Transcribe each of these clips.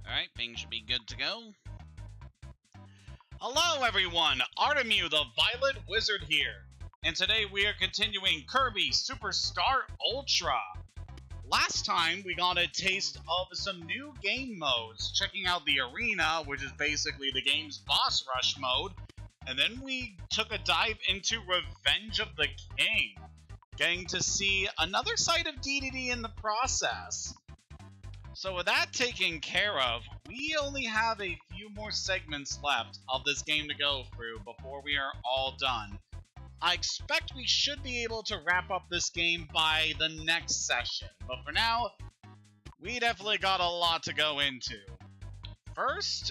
Alright, things should be good to go. Hello everyone, Artemu the Violet Wizard here, and today we are continuing Kirby Super Star Ultra. Last time we got a taste of some new game modes, checking out the arena, which is basically the game's boss rush mode, and then we took a dive into Revenge of the King, getting to see another side of DDD in the process. So with that taken care of, we only have a few more segments left of this game to go through before we are all done. I expect we should be able to wrap up this game by the next session, but for now, we definitely got a lot to go into. First,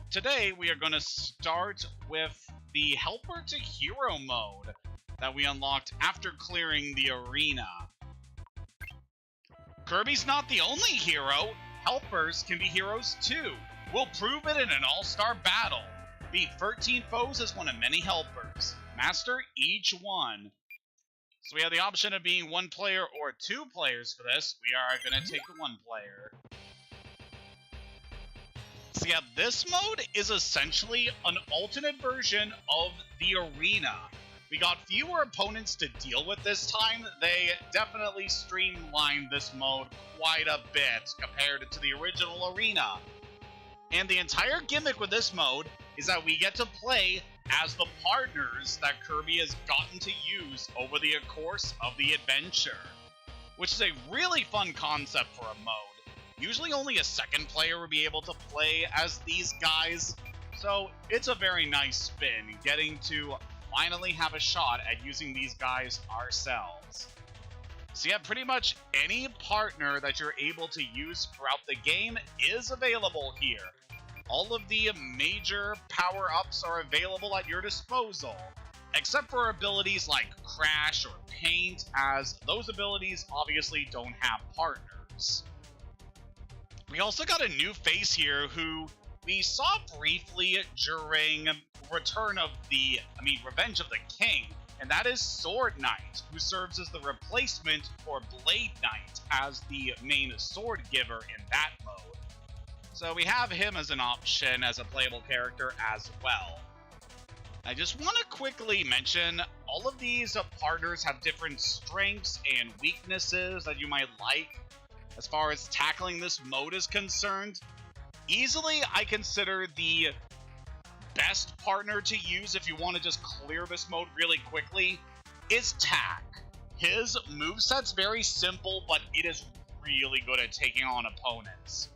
today we are going to start with the Helper to Hero mode that we unlocked after clearing the arena. Kirby's not the only hero. Helpers can be heroes too. We'll prove it in an all-star battle. Beat 13 foes as one of many helpers. Master each one. So we have the option of being one player or two players for this. We are going to take the one player. So yeah, this mode is essentially an alternate version of the arena. We got fewer opponents to deal with this time. They definitely streamlined this mode quite a bit compared to the original arena. And the entire gimmick with this mode is that we get to play as the partners that Kirby has gotten to use over the course of the adventure, which is a really fun concept for a mode. Usually only a second player will be able to play as these guys, so it's a very nice spin, getting to finally have a shot at using these guys ourselves. So yeah, pretty much any partner that you're able to use throughout the game is available here. All of the major power-ups are available at your disposal, except for abilities like Crash or Paint, as those abilities obviously don't have partners. We also got a new face here who we saw briefly during Revenge of the King, and that is Sword Knight, who serves as the replacement for Blade Knight as the main sword giver in that mode. So we have him as an option as a playable character as well. I just want to quickly mention, all of these partners have different strengths and weaknesses that you might like. As far as tackling this mode is concerned, easily I consider the best partner to use if you want to just clear this mode really quickly is Tak. His moveset's very simple, but it is really good at taking on opponents.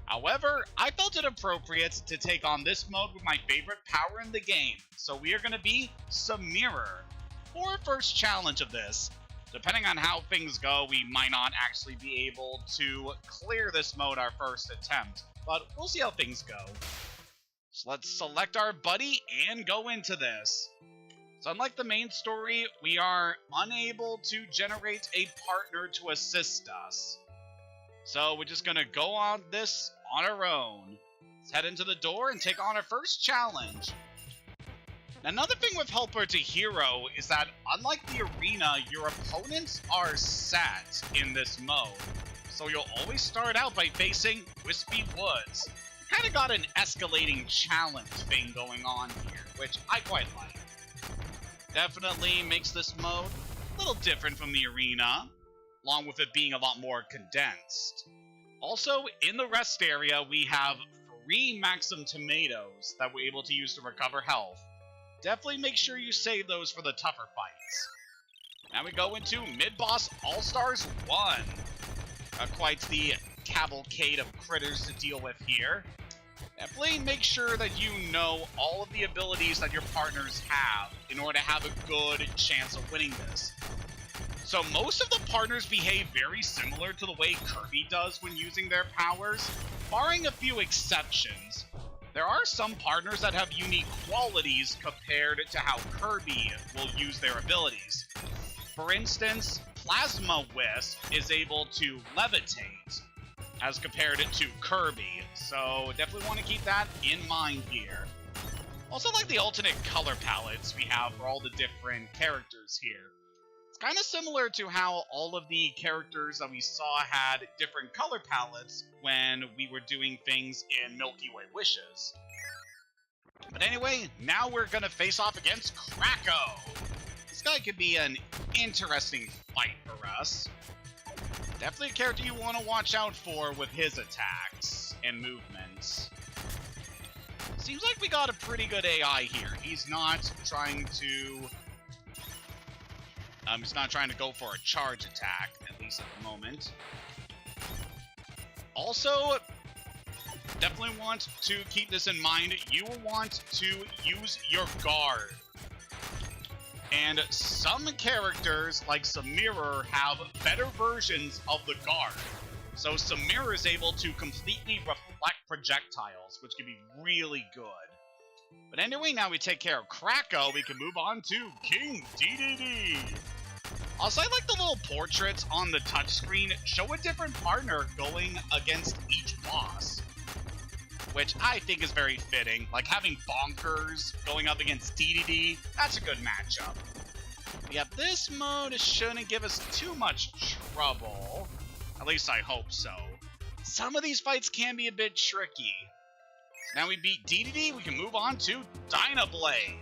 However, I felt it appropriate to take on this mode with my favorite power in the game, so we are going to be Samira for our first challenge of this. Depending on how things go, we might not actually be able to clear this mode our first attempt, but we'll see how things go. So let's select our buddy and go into this. So unlike the main story, we are unable to generate a partner to assist us. So we're just going to go on this on our own. Let's head into the door and take on our first challenge. Another thing with Helper to Hero is that unlike the arena, your opponents are set in this mode. So you'll always start out by facing Wispy Woods. Kind of got an escalating challenge thing going on here, which I quite like. Definitely makes this mode a little different from the arena, along with it being a lot more condensed. Also, in the rest area, we have 3 Maxim Tomatoes that we're able to use to recover health. Definitely make sure you save those for the tougher fights. Now we go into Mid-Boss All-Stars 1. Quite the cavalcade of critters to deal with here. Definitely make sure that you know all of the abilities that your partners have in order to have a good chance of winning this. So most of the partners behave very similar to the way Kirby does when using their powers, barring a few exceptions. There are some partners that have unique qualities compared to how Kirby will use their abilities. For instance, Plasma Wisp is able to levitate, as compared to Kirby, so definitely want to keep that in mind here. Also like the alternate color palettes we have for all the different characters here. It's kind of similar to how all of the characters that we saw had different color palettes when we were doing things in Milky Way Wishes. But anyway, now we're gonna face off against Kracko. This guy could be an interesting fight for us. Definitely a character you want to watch out for with his attacks and movements. Seems like we got a pretty good AI here. He's not trying to go for a charge attack, at least at the moment. Also, definitely want to keep this in mind. You will want to use your guard. And some characters, like Samira, have better versions of the guard. So Samira is able to completely reflect projectiles, which can be really good. But anyway, now we take care of Kracko, we can move on to King DDD. Also, I like the little portraits on the touchscreen show a different partner going against each boss, which I think is very fitting. Like having Bonkers going up against DDD, that's a good matchup. Yeah, this mode shouldn't give us too much trouble. At least I hope so. Some of these fights can be a bit tricky. So now we beat DDD, we can move on to Dynablade.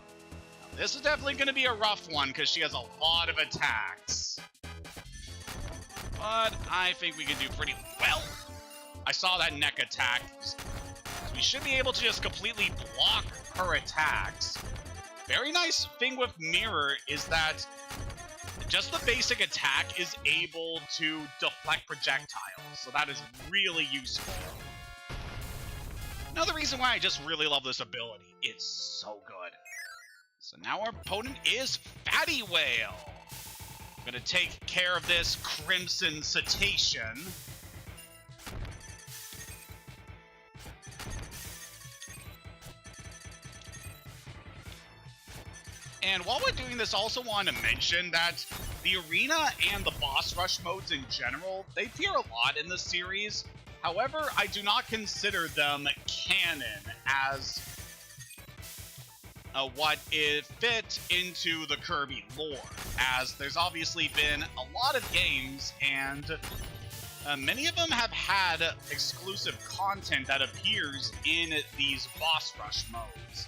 This is definitely going to be a rough one because she has a lot of attacks. But I think we can do pretty well. I saw that neck attack. We should be able to just completely block her attacks. Very nice thing with Mirror is that just the basic attack is able to deflect projectiles, so that is really useful. Another reason why I just really love this ability. It's so good. So now our opponent is Fatty Whale. I'm gonna take care of this Crimson Cetacean. And while we're doing this, also want to mention that the arena and the boss rush modes in general, they appear a lot in the series. However, I do not consider them canon as what it fit into the Kirby lore, as there's obviously been a lot of games, and many of them have had exclusive content that appears in these boss rush modes.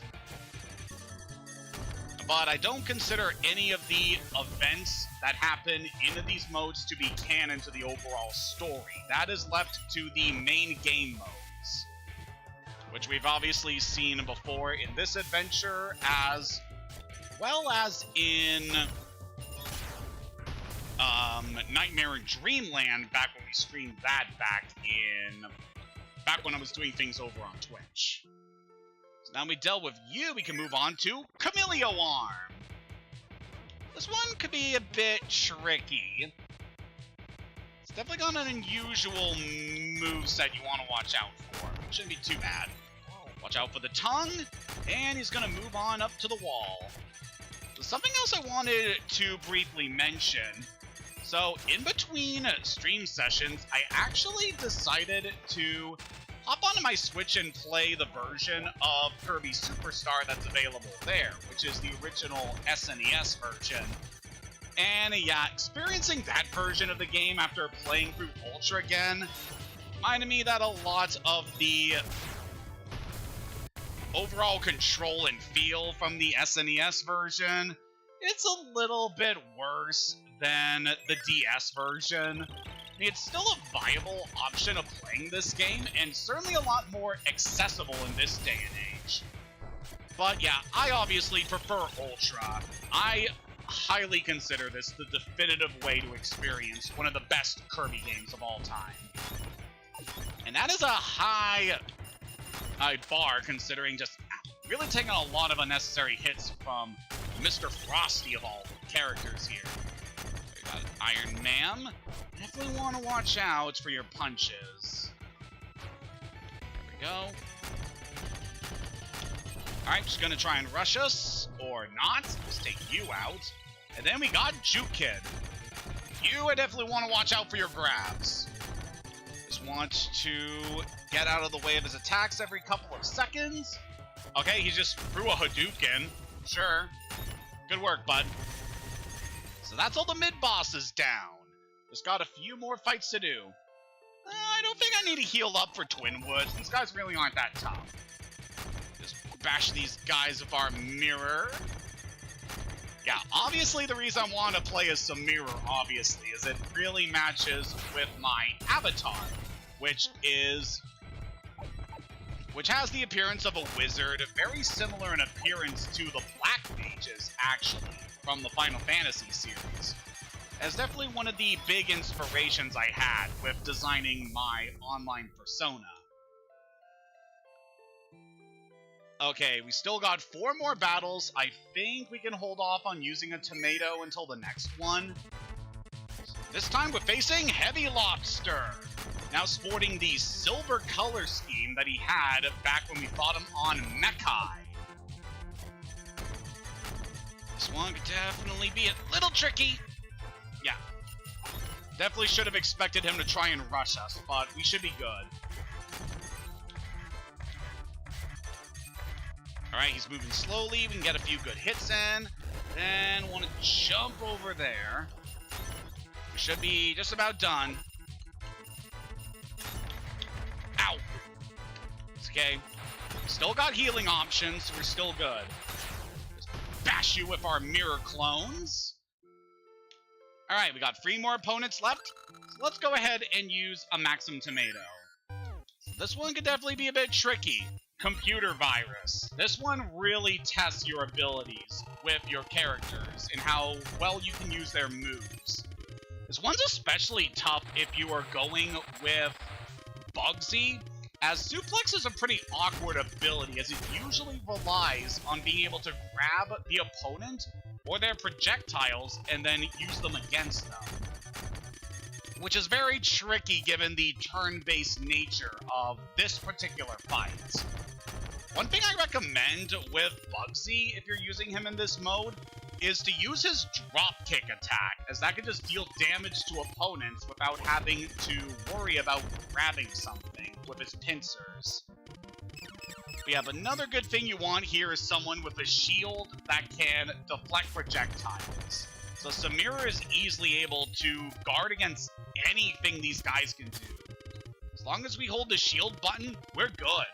But I don't consider any of the events that happen in these modes to be canon to the overall story. That is left to the main game modes, which we've obviously seen before in this adventure, as well as in Nightmare in Dreamland, back when we streamed that back when I was doing things over on Twitch. So now we dealt with you, we can move on to Chameleon Arm. This one could be a bit tricky. It's definitely got an unusual moveset you want to watch out for. Shouldn't be too bad. Watch out for the tongue, and he's gonna move on up to the wall. So something else I wanted to briefly mention. So in between stream sessions, I actually decided to hop onto my Switch and play the version of Kirby Super Star that's available there, which is the original SNES version. And yeah, experiencing that version of the game after playing through Ultra again reminded me that a lot of the overall control and feel from the SNES version, it's a little bit worse than the DS version. I mean, it's still a viable option of playing this game, and certainly a lot more accessible in this day and age. But yeah, I obviously prefer Ultra. I highly consider this the definitive way to experience one of the best Kirby games of all time. And that is a high bar, considering just really taking a lot of unnecessary hits from Mr. Frosty of all characters here. We got Iron Man. Definitely want to watch out for your punches. There we go. Alright, just gonna try and rush us, or not. Let's take you out. And then we got Juke Kid. You, I definitely want to watch out for your grabs. Just want to get out of the way of his attacks every couple of seconds. Okay, he just threw a Hadouken. Sure. Good work, bud. So that's all the mid-bosses down. Just got a few more fights to do. I don't think I need to heal up for Twinwoods. These guys really aren't that tough. Just bash these guys with our mirror. Yeah, obviously the reason I want to play as some mirror, obviously, is it really matches with my avatar, which has the appearance of a wizard, very similar in appearance to the Black Mages, actually, from the Final Fantasy series. As definitely one of the big inspirations I had with designing my online persona. Okay, we still got 4 more battles. I think we can hold off on using a tomato until the next one. This time we're facing Heavy Lobster, now sporting the silver color scheme that he had back when we fought him on Mekai. This one could definitely be a little tricky. Yeah, definitely should have expected him to try and rush us, but we should be good. Alright, he's moving slowly. We can get a few good hits in. Then want to jump over there. We should be just about done. Ow! It's okay. Still got healing options, so we're still good. Just bash you with our mirror clones. Alright, we got 3 more opponents left. So let's go ahead and use a Maxim Tomato. So this one could definitely be a bit tricky. Computer Virus. This one really tests your abilities with your characters and how well you can use their moves. This one's especially tough if you are going with Bugsy, as Suplex is a pretty awkward ability as it usually relies on being able to grab the opponent or their projectiles and then use them against them, which is very tricky given the turn-based nature of this particular fight. One thing I recommend with Bugsy, if you're using him in this mode, is to use his dropkick attack, as that can just deal damage to opponents without having to worry about grabbing something with his pincers. But yeah, but another good thing you want here is someone with a shield that can deflect projectiles. So Samira is easily able to guard against anything these guys can do. As long as we hold the shield button, we're good.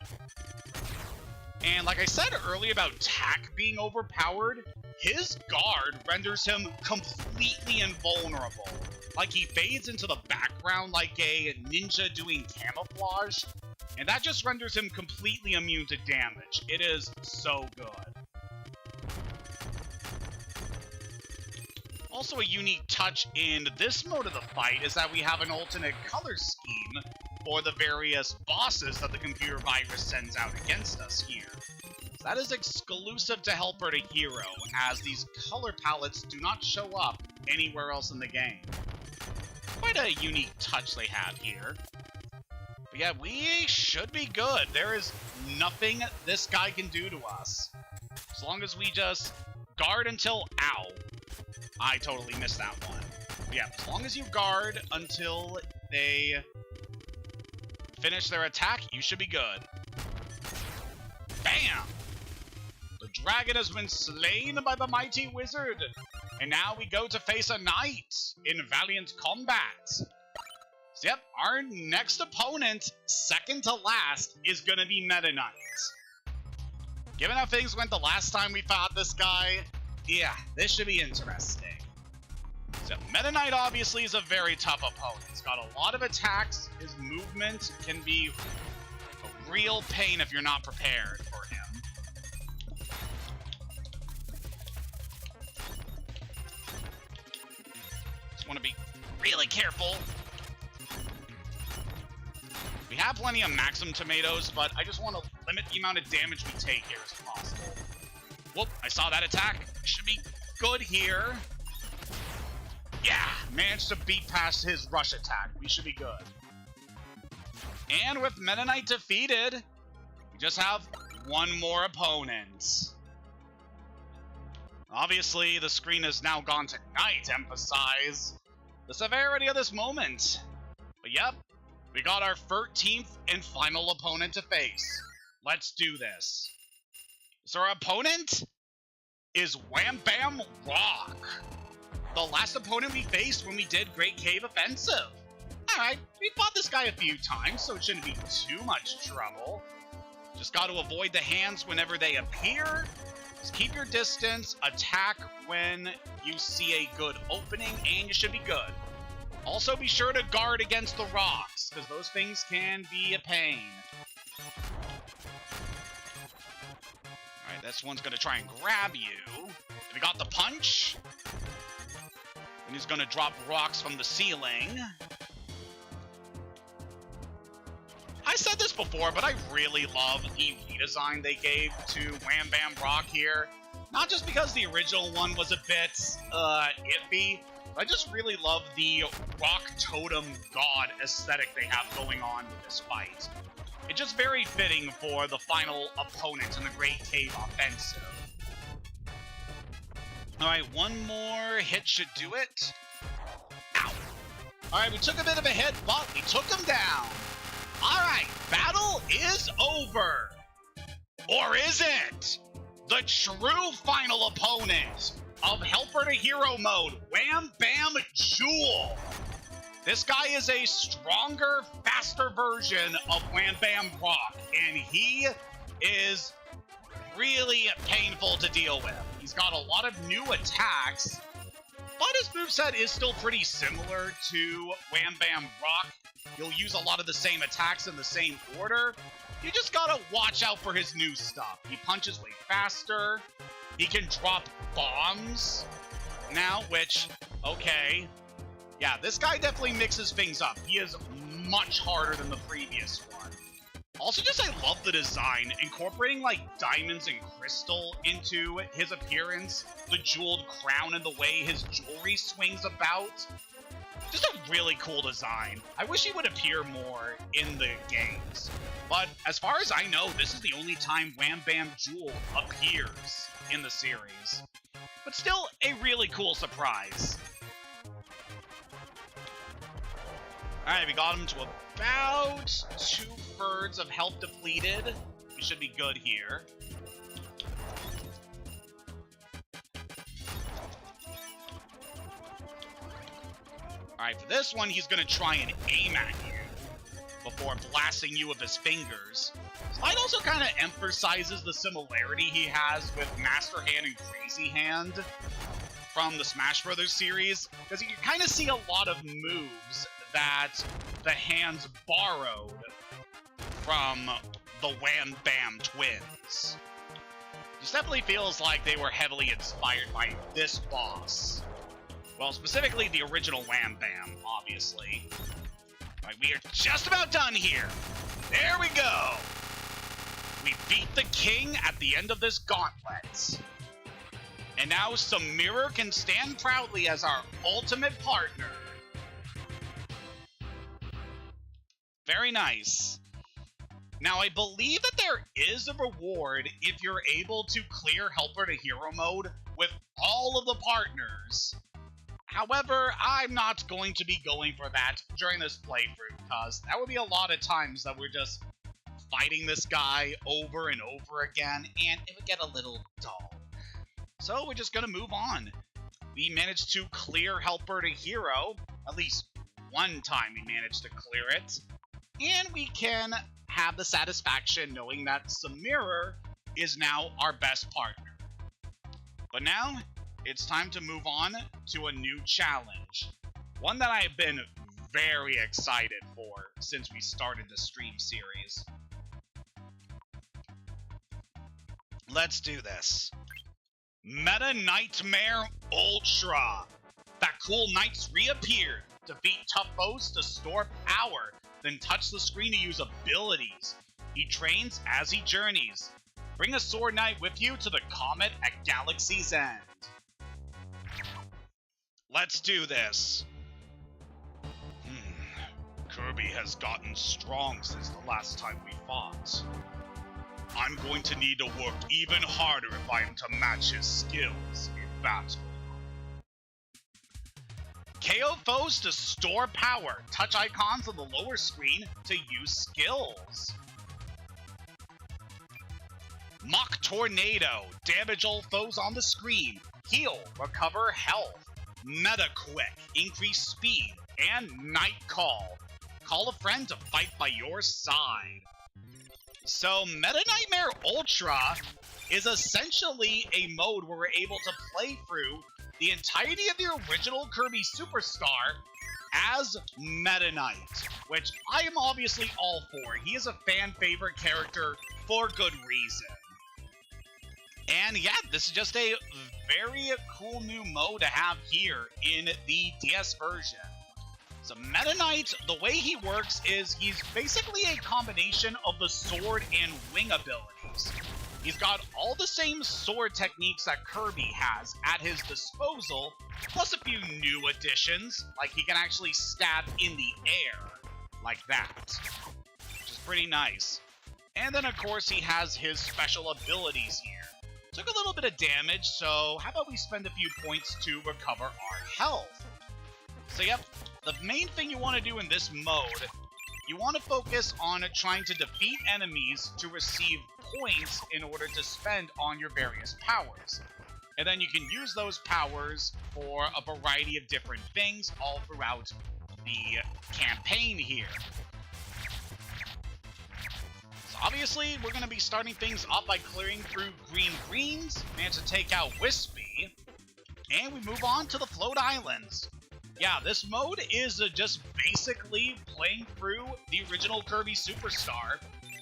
And like I said earlier about Tak being overpowered, his guard renders him completely invulnerable. Like he fades into the background like a ninja doing camouflage, and that just renders him completely immune to damage. It is so good. Also a unique touch in this mode of the fight is that we have an alternate color scheme for the various bosses that the computer virus sends out against us here. So that is exclusive to Helper to Hero, as these color palettes do not show up anywhere else in the game. Quite a unique touch they have here. But yeah, we should be good. There is nothing this guy can do to us. As long as we just guard until... Ow. I totally missed that one. But yeah, as long as you guard until they finish their attack, you should be good. Bam! The dragon has been slain by the mighty wizard. And now we go to face a knight in valiant combat. So yep, our next opponent, second to last, is gonna be Meta Knight. Given how things went the last time we fought this guy, yeah, this should be interesting. So Meta Knight obviously is a very tough opponent. He's got a lot of attacks. His movement can be a real pain if you're not prepared for him. Just want to be really careful. We have plenty of Maxim tomatoes, but I just want to limit the amount of damage we take here as possible. Whoop, I saw that attack. Should be good here. Yeah, managed to beat past his rush attack. We should be good. And with Meta Knight defeated, we just have one more opponent. Obviously, the screen has now gone to night to emphasize the severity of this moment. But yep, we got our 13th and final opponent to face. Let's do this. So our opponent is Wham Bam Rock. the last opponent we faced when we did Great Cave Offensive. Alright, we fought this guy a few times, so it shouldn't be too much trouble. Just got to avoid the hands whenever they appear. Just keep your distance, attack when you see a good opening, and you should be good. Also, be sure to guard against the rocks, because those things can be a pain. Alright, this one's going to try and grab you. We got the punch. And he's going to drop rocks from the ceiling. I said this before, but I really love the redesign they gave to Wham Bam Rock here. Not just because the original one was a bit iffy, but I just really love the rock totem god aesthetic they have going on with this fight. It's just very fitting for the final opponent in the Great Cave Offensive. Alright, one more hit should do it. Ow! Alright, we took a bit of a hit, but we took him down. Alright, battle is over. Or is it? The true final opponent of Helper to Hero mode, Wham Bam Jewel. This guy is a stronger, faster version of Wham Bam Rock, and he is really painful to deal with. He's got a lot of new attacks, but his moveset is still pretty similar to Wham Bam Rock. You'll use a lot of the same attacks in the same order. You just gotta watch out for his new stuff. He punches way faster. He can drop bombs now, which, okay. Yeah, this guy definitely mixes things up. He is much harder than the previous one. Also, just I love the design, incorporating like diamonds and crystal into his appearance, the jeweled crown and the way his jewelry swings about. Just a really cool design. I wish he would appear more in the games. But as far as I know, this is the only time Wham Bam Jewel appears in the series. But still, a really cool surprise. Alright, we got him to about 2/3 of health depleted. We should be good here. Alright, for this one, he's gonna try and aim at you before blasting you with his fingers. Slide also kind of emphasizes the similarity he has with Master Hand and Crazy Hand from the Smash Brothers series, because you can kind of see a lot of moves that the hands borrowed from the Wham Bam twins. This definitely feels like they were heavily inspired by this boss. Well, specifically the original Wham Bam, obviously. Right, we are just about done here. There we go. We beat the king at the end of this gauntlet. And now Samira can stand proudly as our ultimate partner. Very nice. Now, I believe that there is a reward if you're able to clear Helper to Hero mode with all of the partners. However, I'm not going to be going for that during this playthrough, because that would be a lot of times that we're just fighting this guy over and over again, and it would get a little dull. So we're just going to move on. We managed to clear Helper to Hero. At least one time we managed to clear it. And we can have the satisfaction knowing that Samira is now our best partner. But now, it's time to move on to a new challenge. One that I have been very excited for since we started the stream series. Let's do this. Meta Nightmare Ultra. That cool knights reappeared. Defeat tough foes to store power. Then touch the screen to use abilities. He trains as he journeys. Bring a sword knight with you to the comet at Galaxy's End. Let's do this. Kirby has gotten strong since the last time we fought. I'm going to need to work even harder if I am to match his skills in battle. KO foes to store power. Touch icons on the lower screen to use skills. Mock Tornado. Damage all foes on the screen. Heal. Recover health. Meta Quick, increase speed, and Night Call. Call a friend to fight by your side. So Meta Nightmare Ultra is essentially a mode where we're able to play through the entirety of the original Kirby Super Star as Meta Knight, which I am obviously all for. He is a fan favorite character for good reason. And yeah, this is just a very cool new mode to have here in the DS version. So Meta Knight, the way he works is he's basically a combination of the sword and wing abilities. He's got all the same sword techniques that Kirby has at his disposal, plus a few new additions, like he can actually stab in the air, like that, which is pretty nice. And then of course he has his special abilities here. Took a little bit of damage, so how about we spend a few points to recover our health? So yep, the main thing you want to do in this mode, you want to focus on trying to defeat enemies to receive points in order to spend on your various powers. And then you can use those powers for a variety of different things all throughout the campaign here. So obviously, we're going to be starting things off by clearing through Green Greens, manage to take out Wispy, and we move on to the Float Islands. Yeah, this mode is just basically playing through the original Kirby Super Star,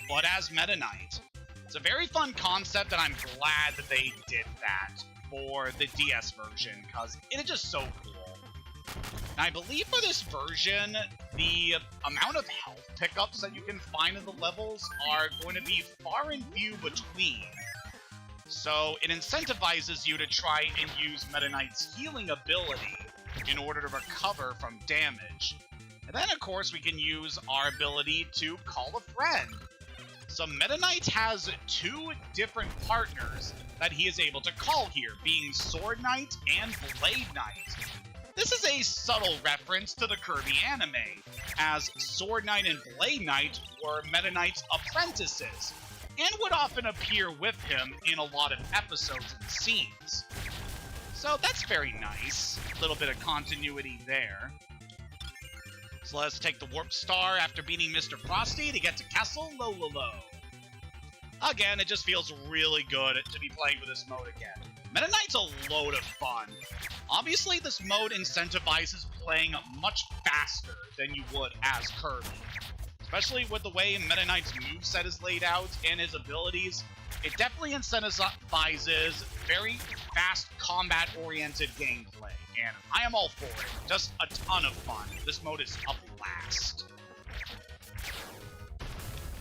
but as Meta Knight. It's a very fun concept, and I'm glad that they did that for the DS version, because it is just so cool. And I believe for this version, the amount of health pickups that you can find in the levels are going to be far and few between. So it incentivizes you to try and use Meta Knight's healing ability in order to recover from damage. And then, of course, we can use our ability to call a friend. So Meta Knight has two different partners that he is able to call here, being Sword Knight and Blade Knight. This is a subtle reference to the Kirby anime, as Sword Knight and Blade Knight were Meta Knight's apprentices, and would often appear with him in a lot of episodes and scenes. So that's very nice. A little bit of continuity there. So let's take the Warp Star after beating Mr. Frosty to get to Castle Lololo. Again, it just feels really good to be playing with this mode again. Meta Knight's a load of fun. Obviously, this mode incentivizes playing much faster than you would as Kirby. Especially with the way Meta Knight's moveset is laid out and his abilities, it definitely incentivizes very fast combat-oriented gameplay, and I am all for it. Just a ton of fun. This mode is a blast.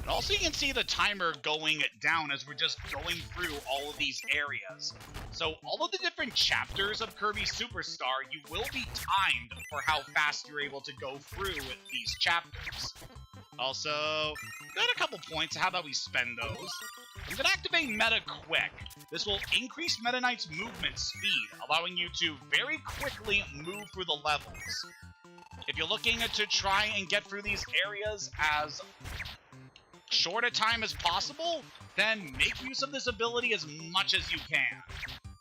And also you can see the timer going down as we're just going through all of these areas. So all of the different chapters of Kirby Super Star, you will be timed for how fast you're able to go through these chapters. Also, got a couple points. How about we spend those? I'm going to activate Meta Quick. This will increase Meta Knight's movement speed, allowing you to very quickly move through the levels. If you're looking to try and get through these areas as short a time as possible, then make use of this ability as much as you can.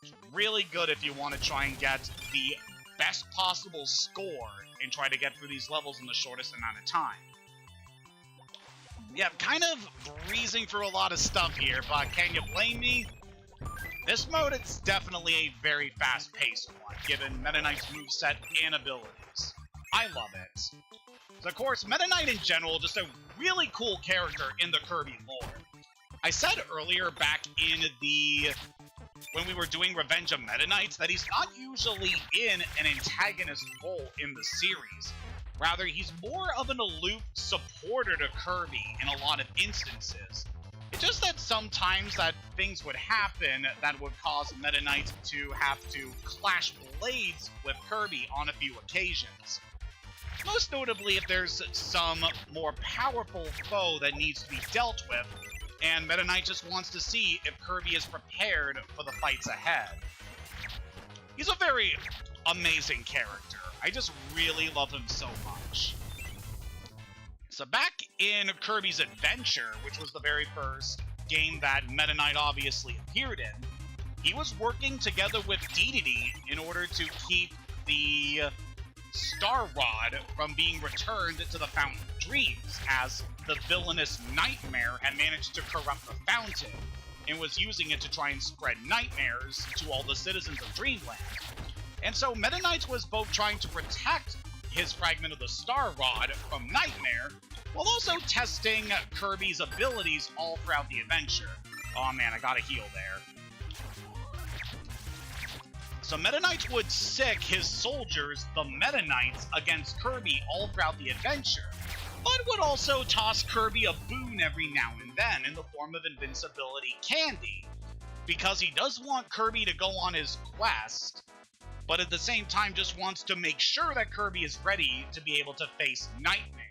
It's really good if you want to try and get the best possible score and try to get through these levels in the shortest amount of time. Yeah, kind of breezing through a lot of stuff here, but can you blame me? This mode, it's definitely a very fast-paced one, given Meta Knight's moveset and abilities. I love it. So, of course, Meta Knight in general, just a really cool character in the Kirby lore. I said earlier back in when we were doing Revenge of Meta Knights that he's not usually in an antagonist role in the series. Rather, he's more of an aloof supporter to Kirby in a lot of instances. It's just that sometimes that things would happen that would cause Meta Knight to have to clash blades with Kirby on a few occasions. Most notably if there's some more powerful foe that needs to be dealt with, and Meta Knight just wants to see if Kirby is prepared for the fights ahead. He's a very amazing character. I just really love him so much. So back in Kirby's Adventure, which was the very first game that Meta Knight obviously appeared in, he was working together with Dedede in order to keep the Star Rod from being returned to the Fountain of Dreams, as the villainous Nightmare had managed to corrupt the fountain and was using it to try and spread nightmares to all the citizens of Dreamland. And so Meta Knight was both trying to protect his fragment of the Star Rod from Nightmare, while also testing Kirby's abilities all throughout the adventure. Oh man, I gotta heal there. So Meta Knight would sick his soldiers, the Meta Knights, against Kirby all throughout the adventure, but would also toss Kirby a boon every now and then in the form of invincibility candy, because he does want Kirby to go on his quest, but at the same time just wants to make sure that Kirby is ready to be able to face Nightmare.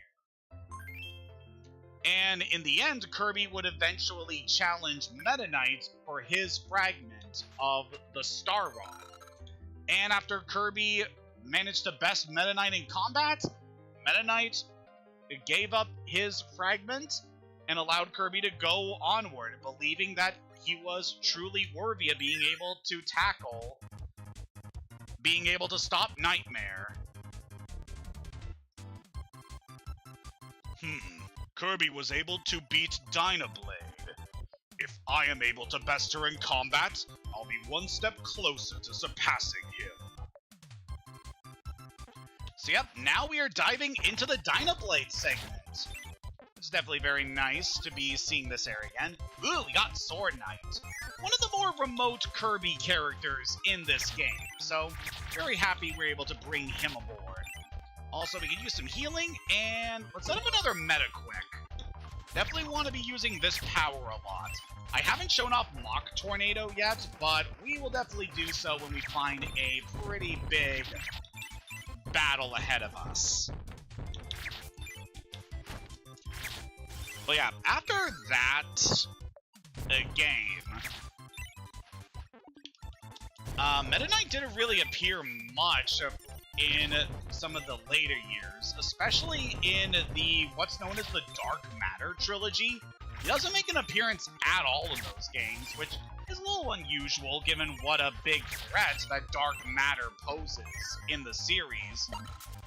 And in the end, Kirby would eventually challenge Meta Knight for his fragment of the Star Rod. And after Kirby managed to best Meta Knight in combat, Meta Knight gave up his fragment and allowed Kirby to go onward, believing that he was truly worthy of being able to tackle, being able to stop Nightmare. Kirby was able to beat Dynablade. If I am able to best her in combat, I'll be one step closer to surpassing him. So yep, now we are diving into the Dynablade segment. It's definitely very nice to be seeing this area again. Ooh, we got Sword Knight, one of the more remote Kirby characters in this game, so very happy we're able to bring him aboard. Also, we can use some healing, and let's set up another meta quick. Definitely want to be using this power a lot. I haven't shown off Mach Tornado yet, but we will definitely do so when we find a pretty big battle ahead of us. But yeah, after that game, Meta Knight didn't really appear much in some of the later years, especially in the what's known as the Dark Matter trilogy. He doesn't make an appearance at all in those games, which is a little unusual given what a big threat that Dark Matter poses in the series,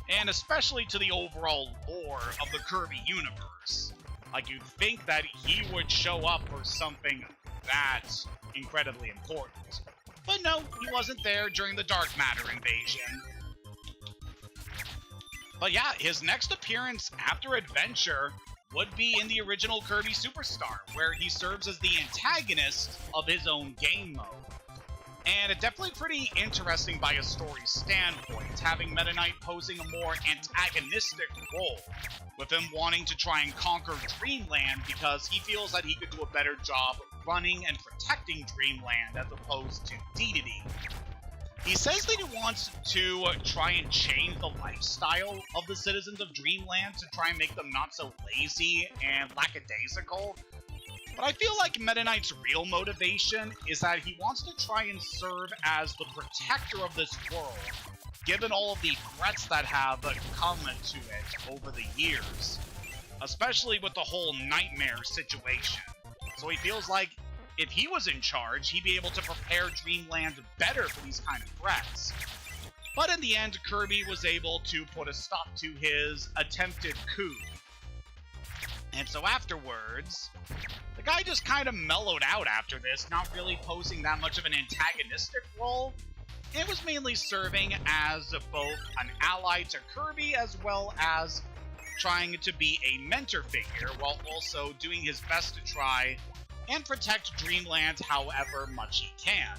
and especially to the overall lore of the Kirby universe. Like, you'd think that he would show up for something that incredibly important. But no, he wasn't there during the Dark Matter invasion. But yeah, his next appearance after Adventure would be in the original Kirby Super Star, where he serves as the antagonist of his own game mode. And it's definitely pretty interesting by a story standpoint, having Meta Knight posing a more antagonistic role, with him wanting to try and conquer Dreamland because he feels that he could do a better job running and protecting Dreamland as opposed to Dedede. He says that he wants to try and change the lifestyle of the citizens of Dreamland to try and make them not so lazy and lackadaisical. But I feel like Meta Knight's real motivation is that he wants to try and serve as the protector of this world, given all of the threats that have come to it over the years, especially with the whole Nightmare situation. So he feels like if he was in charge, he'd be able to prepare Dreamland better for these kind of threats. But in the end, Kirby was able to put a stop to his attempted coup. And so afterwards, the guy just kind of mellowed out after this, not really posing that much of an antagonistic role. It was mainly serving as both an ally to Kirby as well as trying to be a mentor figure, while also doing his best to try and protect Dreamland however much he can.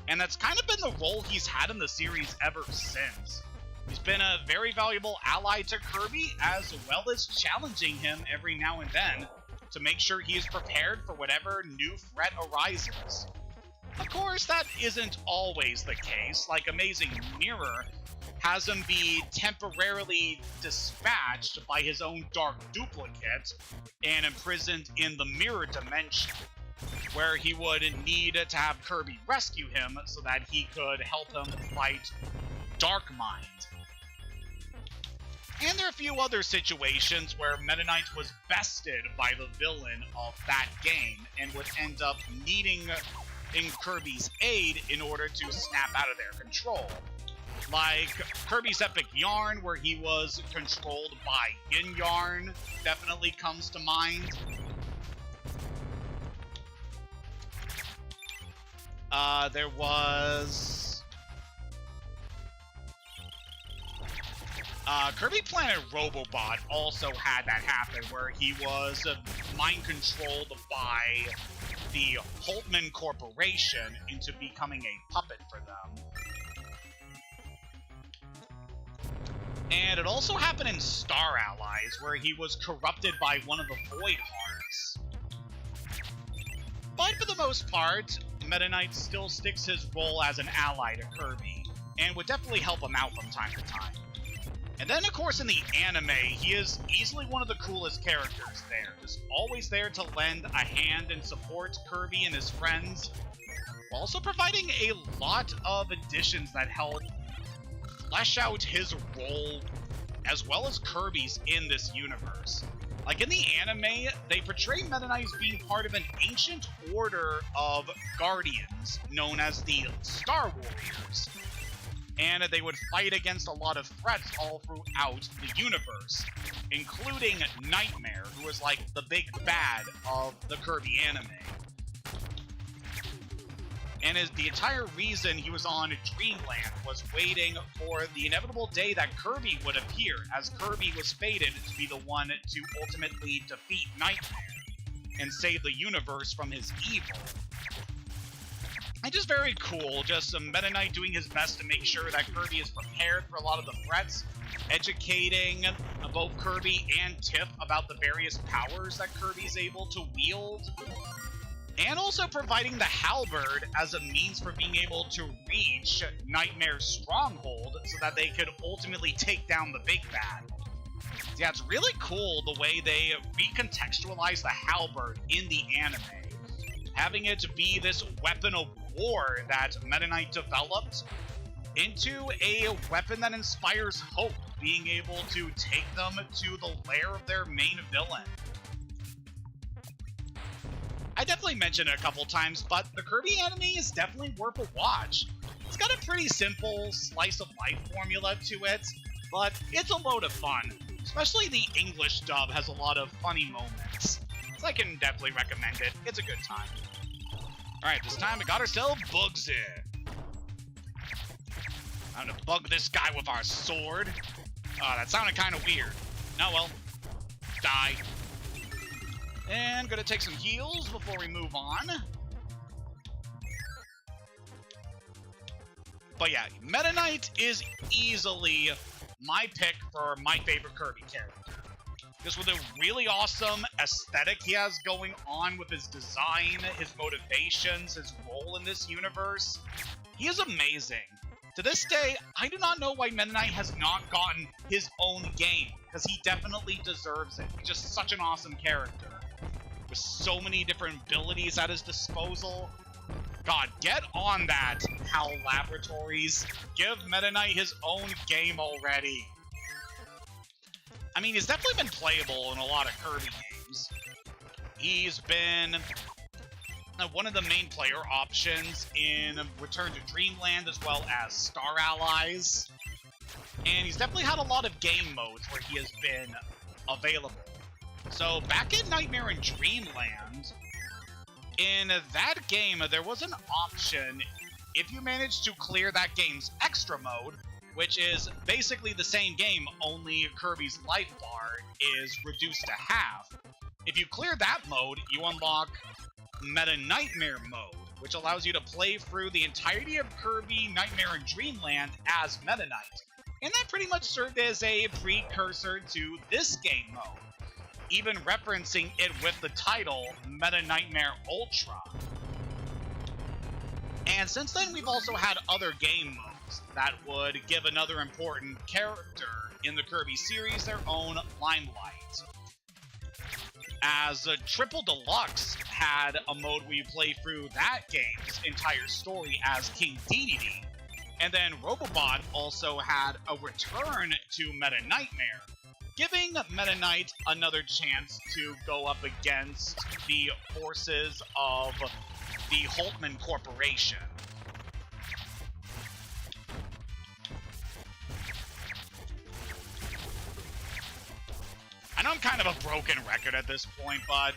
And that's kind of been the role he's had in the series ever since. He's been a very valuable ally to Kirby, as well as challenging him every now and then to make sure he is prepared for whatever new threat arises. Of course, that isn't always the case, like Amazing Mirror has him be temporarily dispatched by his own dark duplicate and imprisoned in the mirror dimension, where he would need to have Kirby rescue him so that he could help him fight Darkmind. And there are a few other situations where Meta Knight was bested by the villain of that game and would end up needing in Kirby's aid in order to snap out of their control. Like Kirby's Epic Yarn, where he was controlled by Yin Yarn, definitely comes to mind. There was... Kirby Planet Robobot also had that happen, where he was mind-controlled by the Holtman Corporation into becoming a puppet for them. And it also happened in Star Allies, where he was corrupted by one of the Void Hearts. But for the most part, Meta Knight still sticks his role as an ally to Kirby, and would definitely help him out from time to time. And then, of course, in the anime, he is easily one of the coolest characters there. Just always there to lend a hand and support Kirby and his friends, while also providing a lot of additions that help flesh out his role, as well as Kirby's in this universe. Like in the anime, they portray Meta Knight as being part of an ancient order of guardians known as the Star Warriors. And they would fight against a lot of threats all throughout the universe, including Nightmare, who is like the big bad of the Kirby anime. And the entire reason he was on Dreamland was waiting for the inevitable day that Kirby would appear, as Kirby was fated to be the one to ultimately defeat Nightmare and save the universe from his evil. And just very cool, just Meta Knight doing his best to make sure that Kirby is prepared for a lot of the threats, educating both Kirby and Tiff about the various powers that Kirby's able to wield, and also providing the halberd as a means for being able to reach Nightmare's stronghold so that they could ultimately take down the big bad. Yeah, it's really cool the way they recontextualize the halberd in the anime, having it be this weapon of war that Meta Knight developed into a weapon that inspires hope, being able to take them to the lair of their main villain. I definitely mentioned it a couple times, but the Kirby anime is definitely worth a watch. It's got a pretty simple slice-of-life formula to it, but it's a load of fun. Especially the English dub has a lot of funny moments, so I can definitely recommend it. It's a good time. Alright, this time we got ourselves Bugsy. I'm gonna bug this guy with our sword. That sounded kind of weird. Oh well. Die. And gonna take some heals before we move on. But yeah, Meta Knight is easily my pick for my favorite Kirby character. Just with a really awesome aesthetic he has going on with his design, his motivations, his role in this universe. He is amazing. To this day, I do not know why Meta Knight has not gotten his own game, because he definitely deserves it. He's just such an awesome character, with so many different abilities at his disposal. God, get on that, HAL Laboratories. Give Meta Knight his own game already. I mean, he's definitely been playable in a lot of Kirby games. He's been one of the main player options in Return to Dreamland, as well as Star Allies. And he's definitely had a lot of game modes where he has been available. So, back in Nightmare in Dreamland, in that game, there was an option, if you managed to clear that game's extra mode, which is basically the same game, only Kirby's life bar is reduced to half. If you clear that mode, you unlock Meta Nightmare mode, which allows you to play through the entirety of Kirby Nightmare in Dreamland as Meta Knight. And that pretty much served as a precursor to this game mode, even referencing it with the title Meta Nightmare Ultra. And since then, we've also had other game modes that would give another important character in the Kirby series their own limelight. As Triple Deluxe had a mode where you play through that game's entire story as King Dedede, and then Robobot also had a return to Meta Nightmare, giving Meta Knight another chance to go up against the forces of the Holtman Corporation. I'm kind of a broken record at this point, but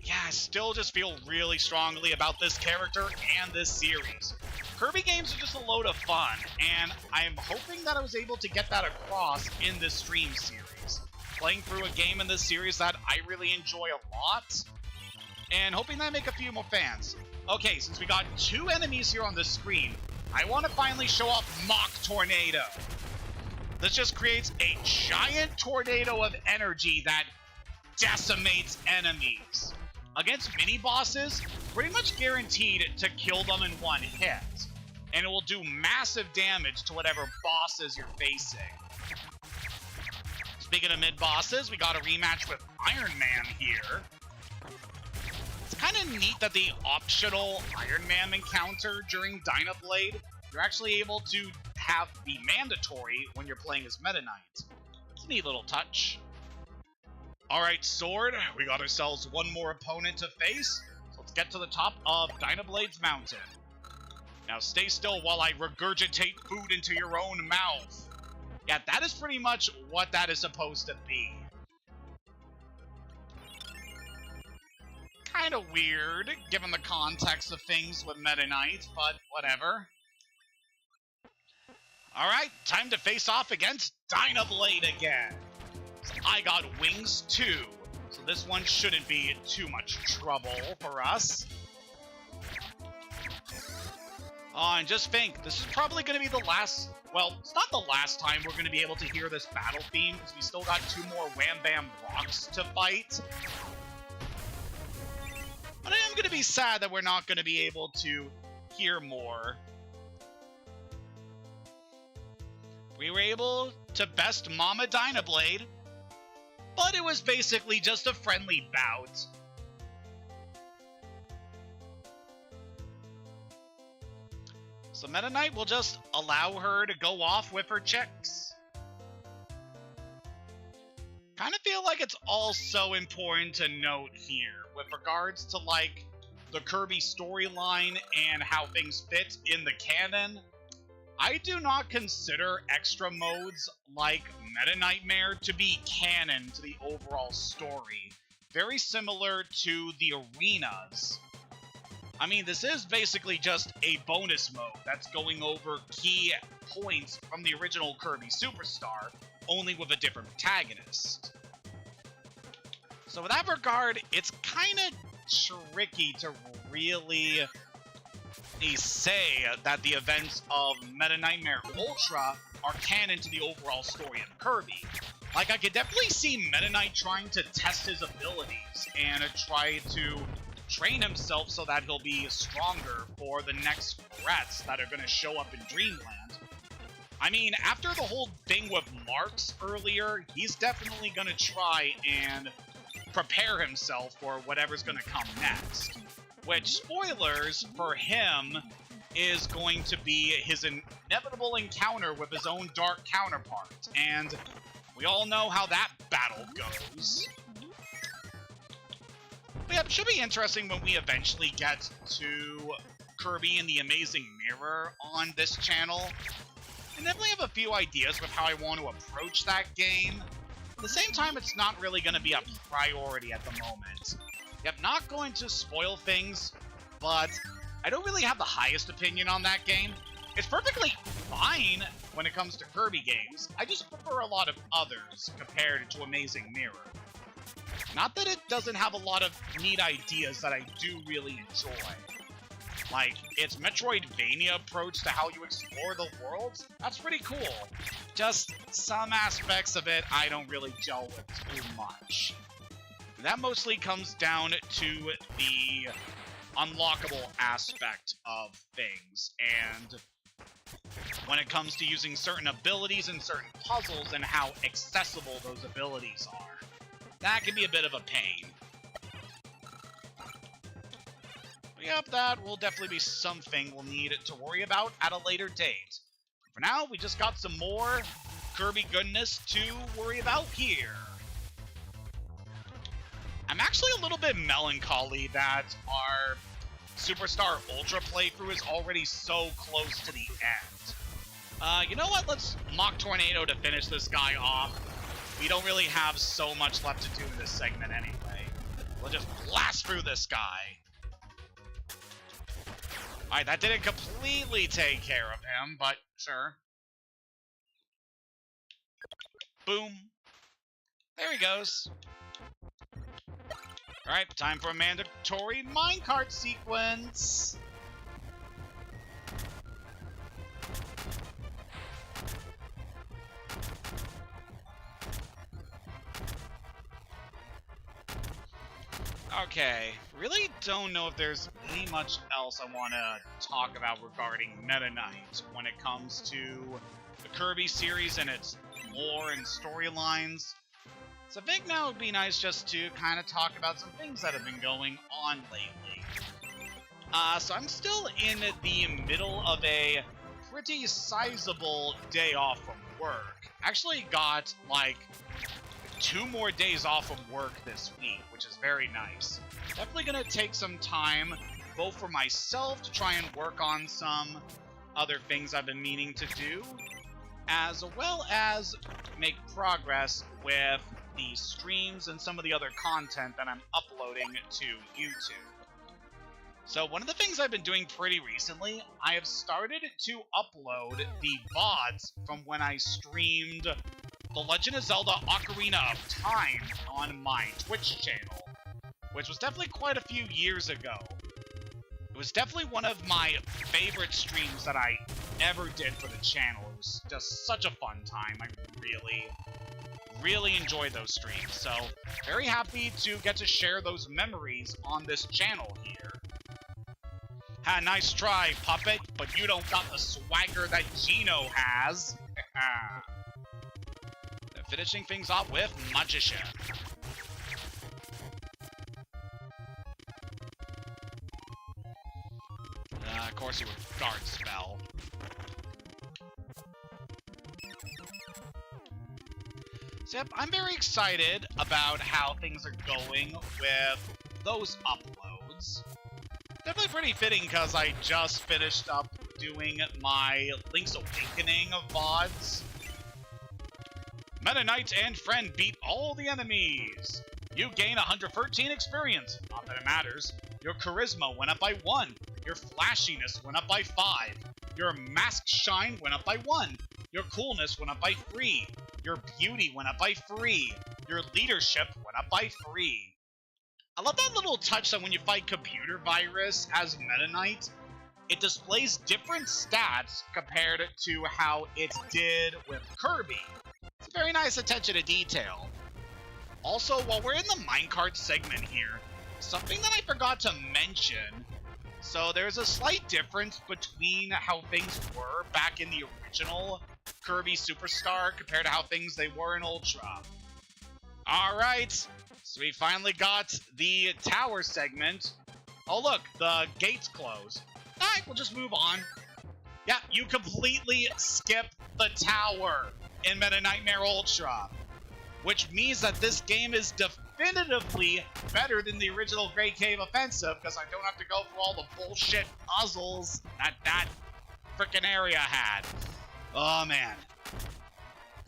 yeah, I still just feel really strongly about this character and this series. Kirby games are just a load of fun, and I'm hoping that I was able to get that across in this stream series. Playing through a game in this series that I really enjoy a lot, and hoping that I make a few more fans. Okay, since we got 2 enemies here on the screen, I want to finally show off Mock Tornado. This just creates a giant tornado of energy that decimates enemies. Against mini-bosses, pretty much guaranteed to kill them in one hit. And it will do massive damage to whatever bosses you're facing. Speaking of mid-bosses, we got a rematch with Iron Man here. It's kind of neat that the optional Iron Man encounter during Dynablade, you're actually able to have the mandatory when you're playing as Meta Knight. It's a neat little touch. Alright, Sword, we got ourselves one more opponent to face. So let's get to the top of Dynablade's mountain. Now stay still while I regurgitate food into your own mouth. Yeah, that is pretty much what that is supposed to be. Kind of weird, given the context of things with Meta Knight, but whatever. Alright, time to face off against Dynablade again. So I got Wings too, so this one shouldn't be in too much trouble for us. And just think, this is probably going to be the last, well, it's not the last time we're going to be able to hear this battle theme, because we still got 2 more Wham Bam Rocks to fight. But I am going to be sad that we're not going to be able to hear more. We were able to best Mama Dynablade, but it was basically just a friendly bout. So Meta Knight will just allow her to go off with her chicks. Kind of feel like it's also important to note here with regards to like the Kirby storyline and how things fit in the canon. I do not consider extra modes like Meta Nightmare to be canon to the overall story. Very similar to the arenas. I mean, this is basically just a bonus mode that's going over key points from the original Kirby Super Star, only with a different protagonist. So with that regard, it's kind of tricky to really say that the events of Meta Nightmare Ultra are canon to the overall story of Kirby. Like, I could definitely see Meta Knight trying to test his abilities and try to train himself so that he'll be stronger for the next threats that are going to show up in Dreamland. I mean, after the whole thing with Marks earlier, he's definitely going to try and prepare himself for whatever's going to come next. Which, spoilers, for him, is going to be his inevitable encounter with his own dark counterpart. And we all know how that battle goes. But yeah, it should be interesting when we eventually get to Kirby and the Amazing Mirror on this channel. I definitely have a few ideas with how I want to approach that game. At the same time, it's not really going to be a priority at the moment. Yep, not going to spoil things, but I don't really have the highest opinion on that game. It's perfectly fine when it comes to Kirby games. I just prefer a lot of others compared to Amazing Mirror. Not that it doesn't have a lot of neat ideas that I do really enjoy. Like, its Metroidvania approach to how you explore the world, that's pretty cool. Just some aspects of it I don't really gel with too much. That mostly comes down to the unlockable aspect of things, and when it comes to using certain abilities and certain puzzles and how accessible those abilities are. That can be a bit of a pain. But yep, that will definitely be something we'll need to worry about at a later date. For now, we just got some more Kirby goodness to worry about here. I'm actually a little bit melancholy that our Superstar Ultra playthrough is already so close to the end. You know what? Let's Mock Tornado to finish this guy off. we don't really have so much left to do in this segment anyway. We'll just blast through this guy. Alright, that didn't completely take care of him, but sure. Boom. There he goes. Alright, time for a mandatory minecart sequence. Okay, really don't know if there's any much else I want to talk about regarding Meta Knight when it comes to the Kirby series and its lore and storylines. So I think now would be nice just to kind of talk about some things that have been going on lately. So I'm still in the middle of a pretty sizable day off from work. Actually got, like, 2 more days off from work this week, which is very nice. Definitely gonna take some time, both for myself to try and work on some other things I've been meaning to do, as well as make progress with the streams and some of the other content that I'm uploading to YouTube. So one of the things I've been doing pretty recently, I have started to upload the VODs from when I streamed The Legend of Zelda Ocarina of Time on my Twitch channel, which was definitely quite a few years ago. It was definitely one of my favorite streams that I ever did for the channel. It was just such a fun time. I really enjoyed those streams, so very happy to get to share those memories on this channel here. Ha, nice try, Puppet, but you don't got the swagger that Gino has. Finishing things off with Magician. Of course, you would guard spell. So, yep, I'm very excited about how things are going with those uploads. Definitely pretty fitting because I just finished up doing my Link's Awakening VODs. Meta Knight and friend beat all the enemies. You gain 113 experience. Not that it matters. Your charisma went up by 1. Your flashiness went up by 5. Your mask shine went up by 1. Your coolness went up by 3. Your beauty went up by 3. Your leadership went up by 3. I love that little touch that when you fight Computer Virus as Meta Knight, it displays different stats compared to how it did with Kirby. It's a very nice attention to detail. Also, while we're in the minecart segment here, something that I forgot to mention. So there's a slight difference between how things were back in the original Kirby Super Star compared to how they were in Ultra. Alright, so we finally got the tower segment. Oh look, the gate's closed. Alright, we'll just move on. Yeah, you completely skip the tower in Meta Nightmare Ultra, which means that this game is definitively better than the original Great Cave Offensive, because I don't have to go through all the bullshit puzzles that frickin' area had. Oh, man.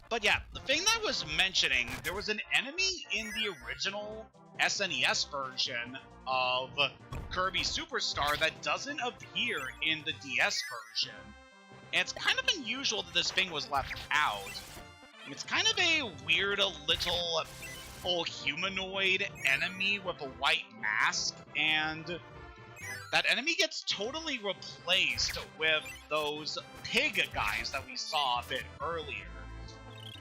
But yeah, the thing that I was mentioning, there was an enemy in the original SNES version of Kirby Super Star that doesn't appear in the DS version. And it's kind of unusual that this thing was left out. It's kind of a weird little full humanoid enemy with a white mask, and that enemy gets totally replaced with those pig guys that we saw a bit earlier.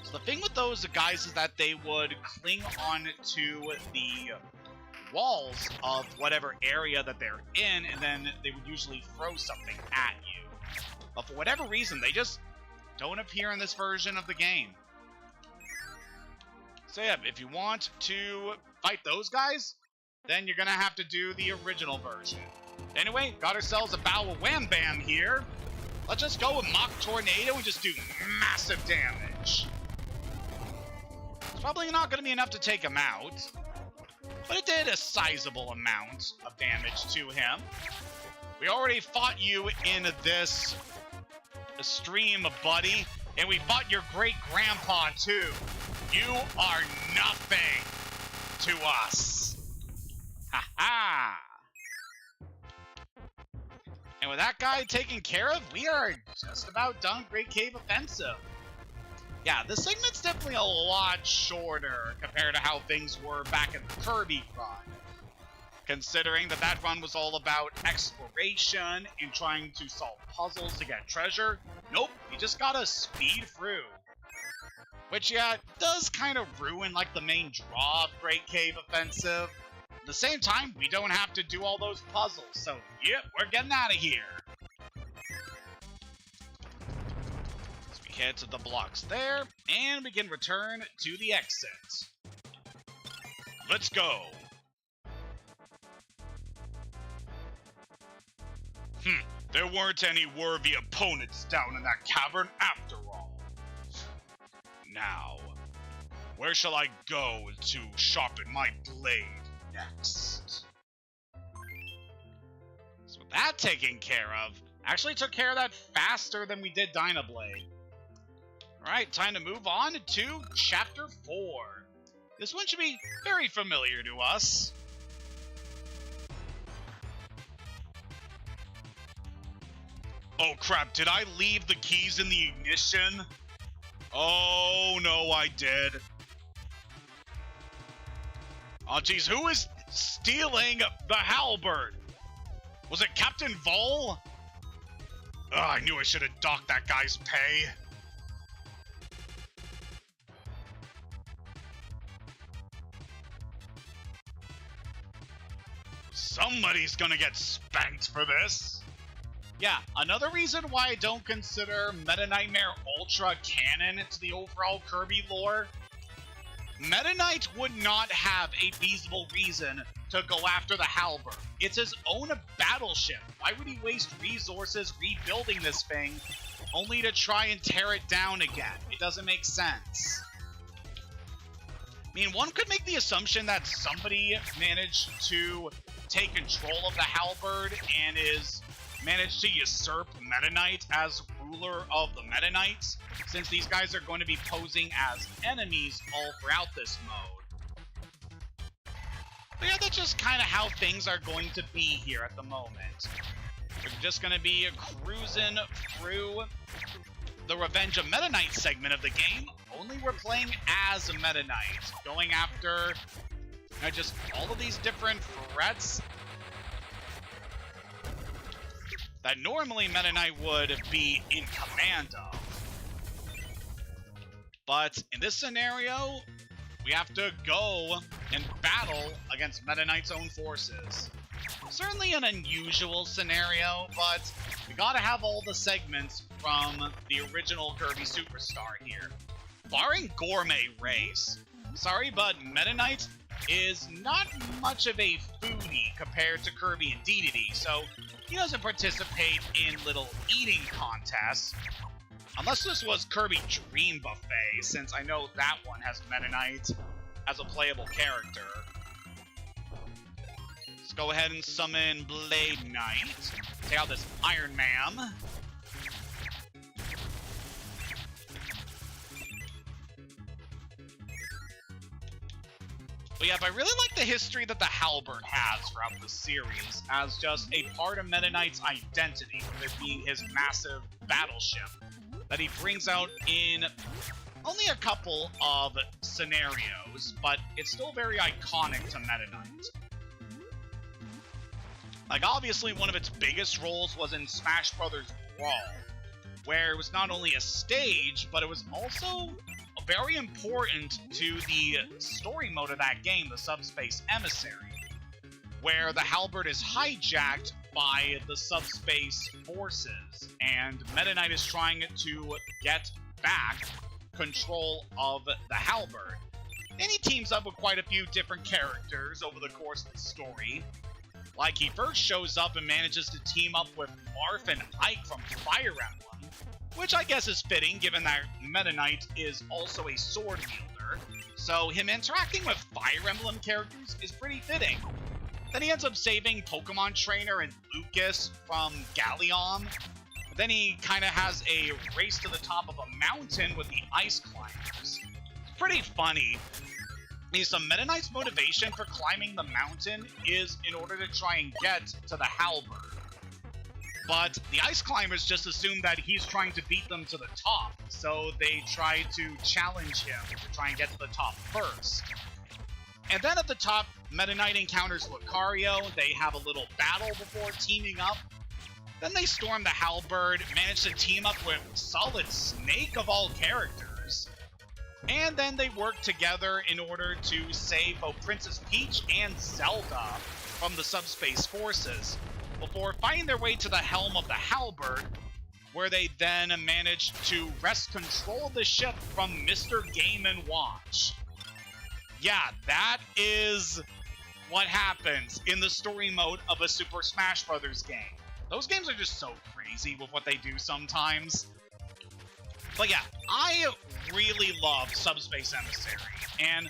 So the thing with those guys is that they would cling on to the walls of whatever area that they're in, and then they would usually throw something at you. But for whatever reason, they just don't appear in this version of the game. So yeah, if you want to fight those guys, then you're gonna have to do the original version. Anyway, got ourselves a bow of Wham Bam here. Let's just go with Mach Tornado and just do massive damage. It's probably not gonna be enough to take him out, but it did a sizable amount of damage to him. We already fought you in this stream, buddy, and we fought your great-grandpa, too. You are nothing to us. Ha ha! And with that guy taken care of, we are just about done Great Cave Offensive. Yeah, this segment's definitely a lot shorter compared to how things were back in the Kirby run. Considering that run was all about exploration and trying to solve puzzles to get treasure, nope, you just gotta speed through. Which, yeah, does kind of ruin, like, the main draw of Great Cave Offensive. At the same time, we don't have to do all those puzzles, so, yep, we're getting out of here. So we head to the blocks there, and we can return to the exit. Let's go. There weren't any worthy opponents down in that cavern after all. Now, where shall I go to sharpen my blade next? So with that taken care of, actually took care of that faster than we did Dynablade. Alright, time to move on to Chapter 4. This one should be very familiar to us. Oh crap, did I leave the keys in the ignition? Oh no, I did. Oh geez, who is stealing the halberd? Was it Captain Vol? Oh, I knew I should have docked that guy's pay. Somebody's gonna get spanked for this. Yeah, another reason why I don't consider Meta Nightmare Ultra canon to the overall Kirby lore. Meta Knight would not have a feasible reason to go after the halberd. It's his own battleship. Why would he waste resources rebuilding this thing only to try and tear it down again? It doesn't make sense. I mean, one could make the assumption that somebody managed to take control of the halberd and managed to usurp Meta Knight as ruler of the Meta Knights, since these guys are going to be posing as enemies all throughout this mode. But yeah, that's just kind of how things are going to be here at the moment. We're just going to be cruising through the Revenge of Meta Knight segment of the game, only we're playing as a Meta Knight, going after just all of these different threats that normally Meta Knight would be in command of. But in this scenario, we have to go and battle against Meta Knight's own forces. Certainly an unusual scenario, but we gotta have all the segments from the original Kirby Super Star here. Barring Gourmet Race, sorry, but Meta Knight is not much of a foodie compared to Kirby and Dedede, so he doesn't participate in little eating contests. Unless this was Kirby Dream Buffet, since I know that one has Meta Knight as a playable character. Let's go ahead and summon Blade Knight. Take out this Iron Man. But yeah, I really like the history that the halberd has throughout the series as just a part of Meta Knight's identity, with it being his massive battleship that he brings out in only a couple of scenarios, but it's still very iconic to Meta Knight. Like, obviously, one of its biggest roles was in Smash Bros. Brawl, where it was not only a stage, but it was also very important to the story mode of that game, the Subspace Emissary, where the halberd is hijacked by the subspace forces, and Meta Knight is trying to get back control of the halberd. And he teams up with quite a few different characters over the course of the story. Like, he first shows up and manages to team up with Marth and Ike from Fire Emblem, which I guess is fitting, given that Meta Knight is also a sword wielder, so him interacting with Fire Emblem characters is pretty fitting. Then he ends up saving Pokemon Trainer and Lucas from Gallium. Then he kind of has a race to the top of a mountain with the Ice Climbers. pretty funny. So Meta Knight's motivation for climbing the mountain is in order to try and get to the halberd. But the Ice Climbers just assume that he's trying to beat them to the top, so they try to challenge him to try and get to the top first. And then at the top, Meta Knight encounters Lucario, they have a little battle before teaming up. Then they storm the halberd, manage to team up with Solid Snake of all characters. And then they work together in order to save both Princess Peach and Zelda from the subspace forces, before finding their way to the helm of the halberd, where they then manage to wrest control of the ship from Mr. Game & Watch. Yeah, that is what happens in the story mode of a Super Smash Bros. Game. Those games are just so crazy with what they do sometimes. But yeah, I really love Subspace Emissary, and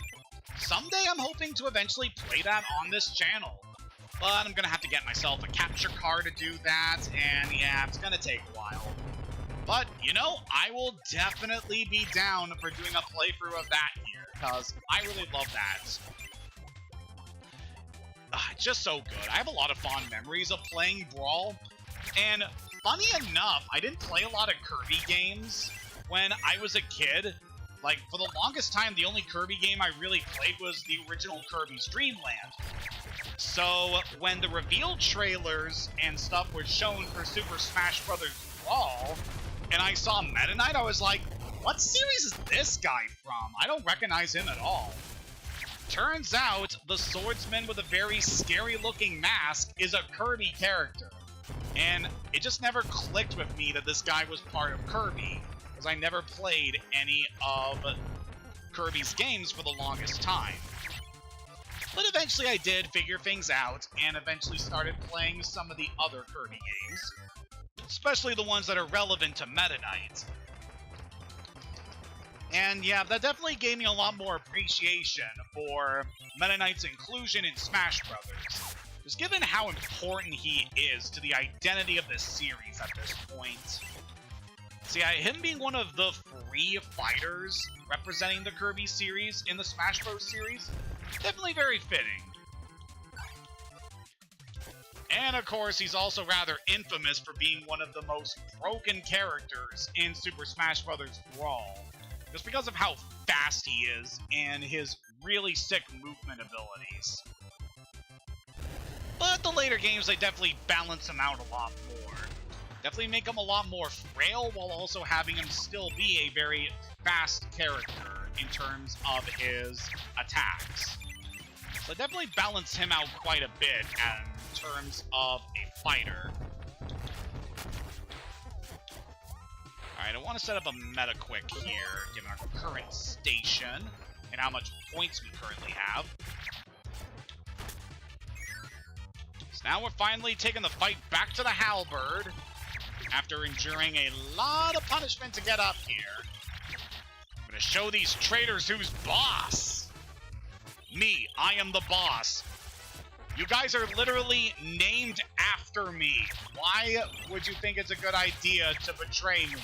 someday I'm hoping to eventually play that on this channel. But I'm gonna have to get myself a capture card to do that, and yeah, it's gonna take a while. But, you know, I will definitely be down for doing a playthrough of that here, because I really love that. It's just so good. I have a lot of fond memories of playing Brawl, and funny enough, I didn't play a lot of Kirby games when I was a kid. Like, for the longest time, the only Kirby game I really played was the original Kirby's Dream Land. So, when the reveal trailers and stuff were shown for Super Smash Bros. Brawl, and I saw Meta Knight, I was like, what series is this guy from? I don't recognize him at all. Turns out, the swordsman with a very scary-looking mask is a Kirby character. And it just never clicked with me that this guy was part of Kirby, because I never played any of Kirby's games for the longest time. But eventually I did figure things out, and eventually started playing some of the other Kirby games, especially the ones that are relevant to Meta Knight. And yeah, that definitely gave me a lot more appreciation for Meta Knight's inclusion in Smash Bros. Just given how important he is to the identity of this series at this point. So yeah, him being one of the 3 fighters representing the Kirby series in the Smash Bros. Series, definitely very fitting. And of course, he's also rather infamous for being one of the most broken characters in Super Smash Bros. Brawl, just because of how fast he is and his really sick movement abilities. But the later games, they definitely balance him out a lot more. Definitely make him a lot more frail, while also having him still be a very fast character in terms of his attacks. So definitely balance him out quite a bit in terms of a fighter. Alright, I want to set up a meta quick here, given our current station and how much points we currently have. So now we're finally taking the fight back to the halberd, after enduring a lot of punishment to get up here. I'm gonna show these traitors who's boss! Me, I am the boss. You guys are literally named after me. Why would you think it's a good idea to betray me?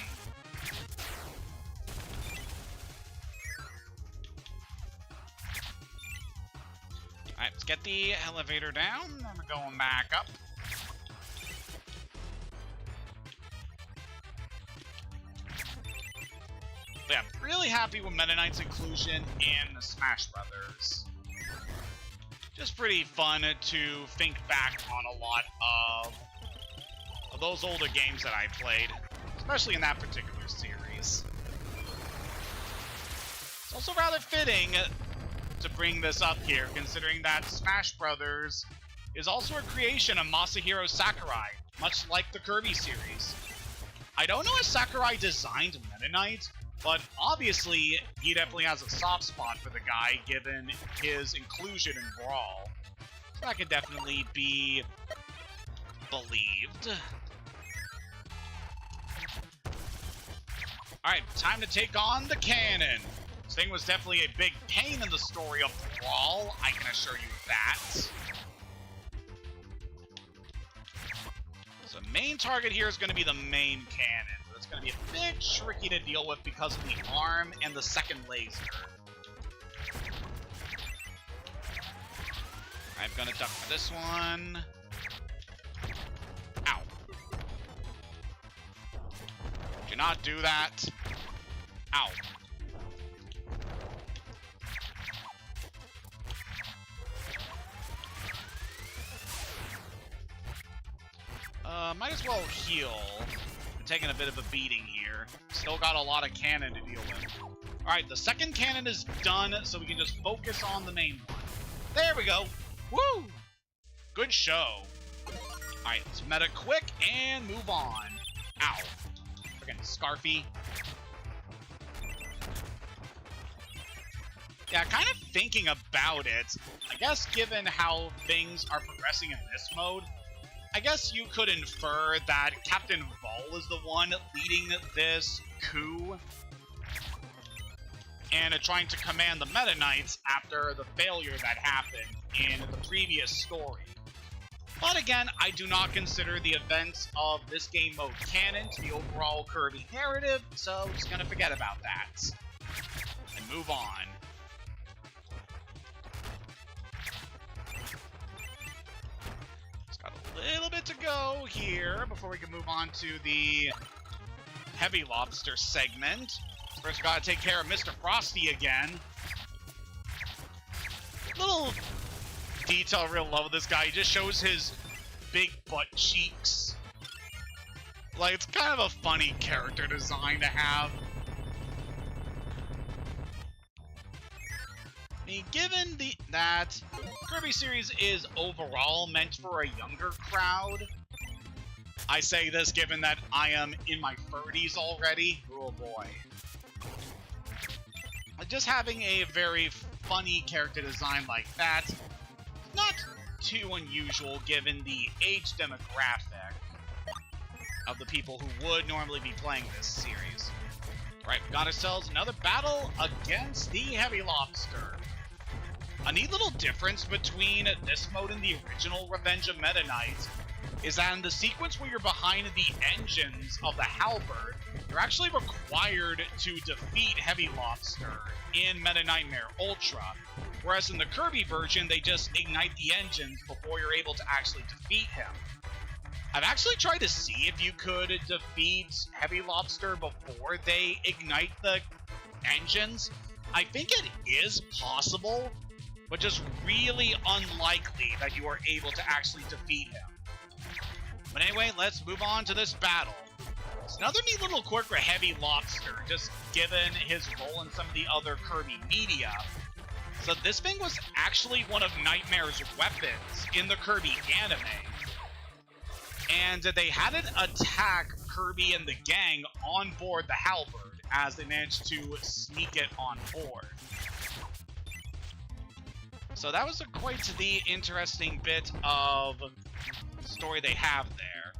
Alright, let's get the elevator down, and we're going back up. But yeah, I'm really happy with Meta Knight's inclusion in Smash Brothers. Just pretty fun to think back on a lot of those older games that I played, especially in that particular series. It's also rather fitting to bring this up here, considering that Smash Brothers is also a creation of Masahiro Sakurai, much like the Kirby series. I don't know if Sakurai designed Meta Knight, but obviously he definitely has a soft spot for the guy, given his inclusion in Brawl. So that could definitely be believed. Alright, time to take on the cannon. This thing was definitely a big pain in the story of Brawl, I can assure you that. So main target here is going to be the main cannon. It's going to be a bit tricky to deal with because of the arm and the second laser. I'm gonna duck for this one. Ow. Do not do that. Ow. Might as well heal. I'm taking a bit of a beating here. Still got a lot of cannon to deal with. Alright, the second cannon is done, so we can just focus on the main one. There we go. Woo! Good show. Alright, let's meta quick and move on. Ow. Freaking Scarfy. Yeah, kind of thinking about it, I guess given how things are progressing in this mode, I guess you could infer that Captain Vol is the one leading this coup and trying to command the Meta Knights after the failure that happened in the previous story. But again, I do not consider the events of this game mode canon to the overall Kirby narrative, so just gonna forget about that and move on. Little bit to go here before we can move on to the Heavy Lobster segment. First, we gotta take care of Mr. Frosty again. Little detail I really love with this guy. He just shows his big butt cheeks. Like, it's kind of a funny character design to have. I mean, given that Kirby series is overall meant for a younger crowd, I say this given that I am in my 30s already. Oh boy. Just having a very funny character design like that, not too unusual given the age demographic of the people who would normally be playing this series. Right, we got ourselves another battle against the Heavy Lobster. A neat little difference between this mode and the original Revenge of Meta Knight is that in the sequence where you're behind the engines of the halberd, you're actually required to defeat Heavy Lobster in Meta Nightmare Ultra, whereas in the Kirby version, they just ignite the engines before you're able to actually defeat him. I've actually tried to see if you could defeat Heavy Lobster before they ignite the engines. I think it is possible, but just really unlikely that you are able to actually defeat him. But anyway, let's move on to this battle. It's another neat little quirk for Heavy Lobster, just given his role in some of the other Kirby media. So this thing was actually one of Nightmare's weapons in the Kirby anime. And they had it attack Kirby and the gang on board the halberd as they managed to sneak it on board. So that was quite the interesting bit of story they have there.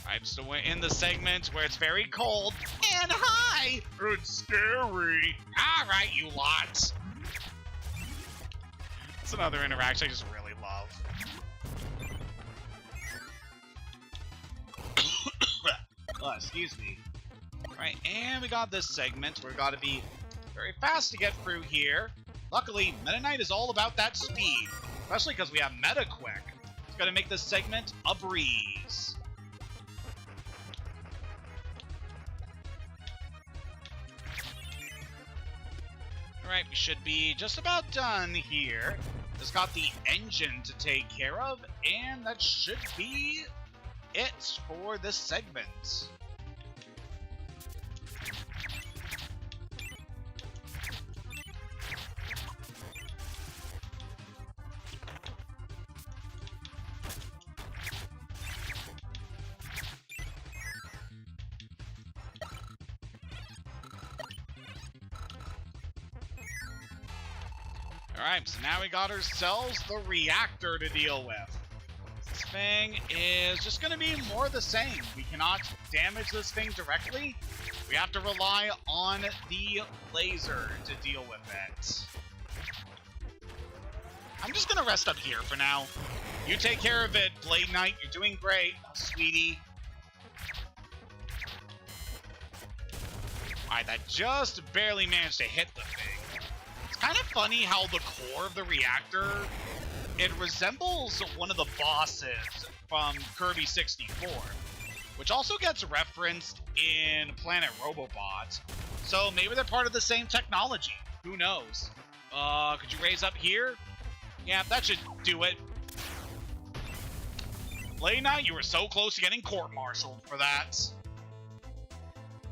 Alright, so we're in the segment where it's very cold. And hi! It's scary! Alright, you lot! That's another interaction I just really love. Oh, excuse me. Alright, and we got this segment. We're gotta be very fast to get through here. Luckily, Meta Knight is all about that speed, especially because we have Meta Quick. It's gonna make this segment a breeze. Alright, we should be just about done here. Just got the engine to take care of, and that should be it for this segment. Alright, so now we got ourselves the reactor to deal with. This thing is just going to be more of the same. We cannot damage this thing directly. We have to rely on the laser to deal with it. I'm just going to rest up here for now. You take care of it, Blade Knight. You're doing great, sweetie. Alright, that just barely managed to hit the thing. kind of funny how the core of the reactor, it resembles one of the bosses from Kirby 64, which also gets referenced in Planet Robobot. So maybe they're part of the same technology. Who knows? Could you raise up here? Yeah, that should do it. Blade Knight, you were so close to getting court-martialed for that.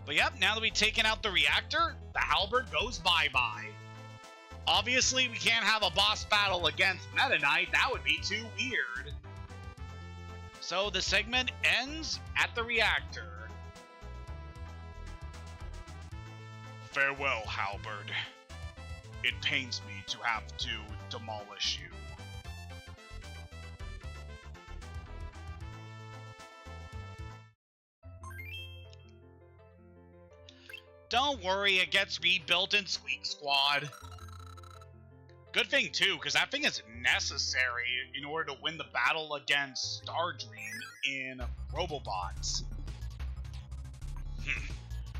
But yep, now that we've taken out the reactor, the halberd goes bye-bye. Obviously, we can't have a boss battle against Meta Knight. That would be too weird. So the segment ends at the reactor. Farewell, halberd. It pains me to have to demolish you. Don't worry, it gets rebuilt in Squeak Squad. Good thing, too, because that thing is necessary in order to win the battle against Stardream in Robobots.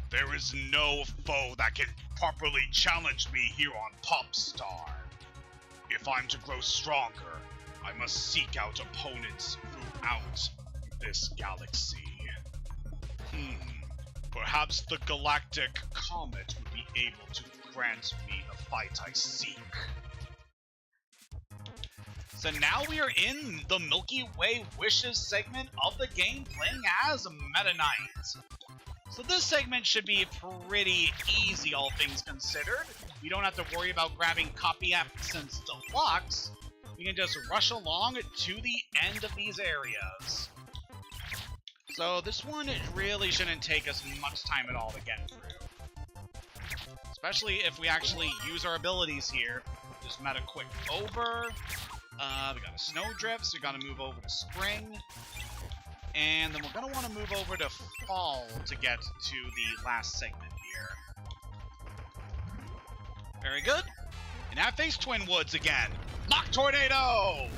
There is no foe that can properly challenge me here on Popstar. If I'm to grow stronger, I must seek out opponents throughout this galaxy. Perhaps the Galactic Comet would be able to grant me the fight I seek. So now we are in the Milky Way Wishes segment of the game, playing as Meta Knight. So this segment should be pretty easy, all things considered. We don't have to worry about grabbing Copy Essence Deluxe. We can just rush along to the end of these areas. So this one really shouldn't take us much time at all to get through. Especially if we actually use our abilities here. Just meta quick over. We got a Snowdrift, so we gotta move over to Spring. And then we're gonna want to move over to Fall to get to the last segment here. Very good. And now face Twin Woods again. Mock Tornado!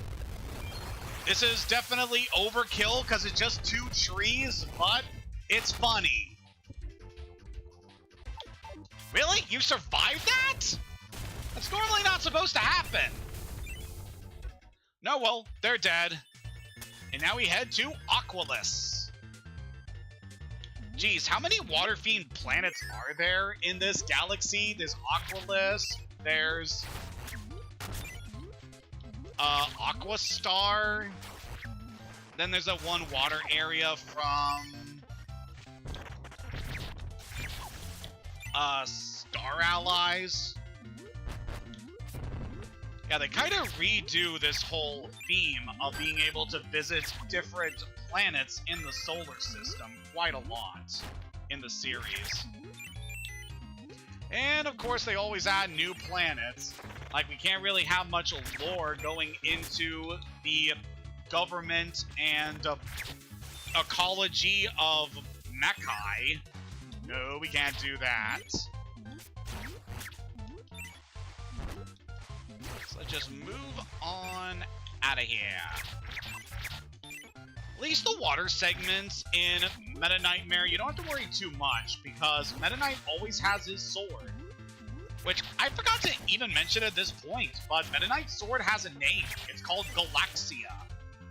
This is definitely overkill because it's just 2 trees, but it's funny. Really? You survived that? That's normally not supposed to happen. No, well, they're dead. And now we head to Aqualus. Geez, how many water fiend planets are there in this galaxy? There's Aqualus, there's Aquastar. Then there's that one water area from Star Allies. Yeah, they kind of redo this whole theme of being able to visit different planets in the solar system quite a lot in the series. And of course, they always add new planets. Like, we can't really have much lore going into the government and ecology of Mechai. No, we can't do that. So let's just move on out of here. At least the water segments in Meta Nightmare, you don't have to worry too much, because Meta Knight always has his sword. Which, I forgot to even mention at this point, but Meta Knight's sword has a name. It's called Galaxia.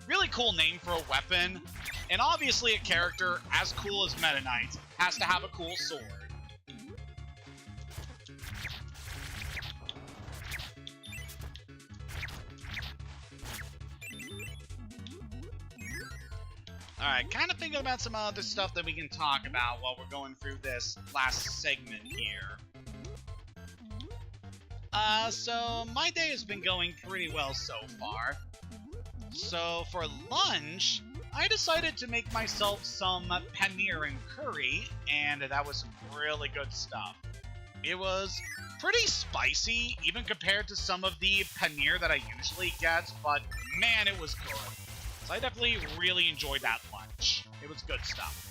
Really cool name for a weapon, and obviously a character as cool as Meta Knight has to have a cool sword. Alright, kind of thinking about some other stuff that we can talk about while we're going through this last segment here. So my day has been going pretty well so far. So for lunch, I decided to make myself some paneer and curry, and that was some really good stuff. It was pretty spicy, even compared to some of the paneer that I usually get, but man, it was good. So I definitely really enjoyed that lunch. It was good stuff.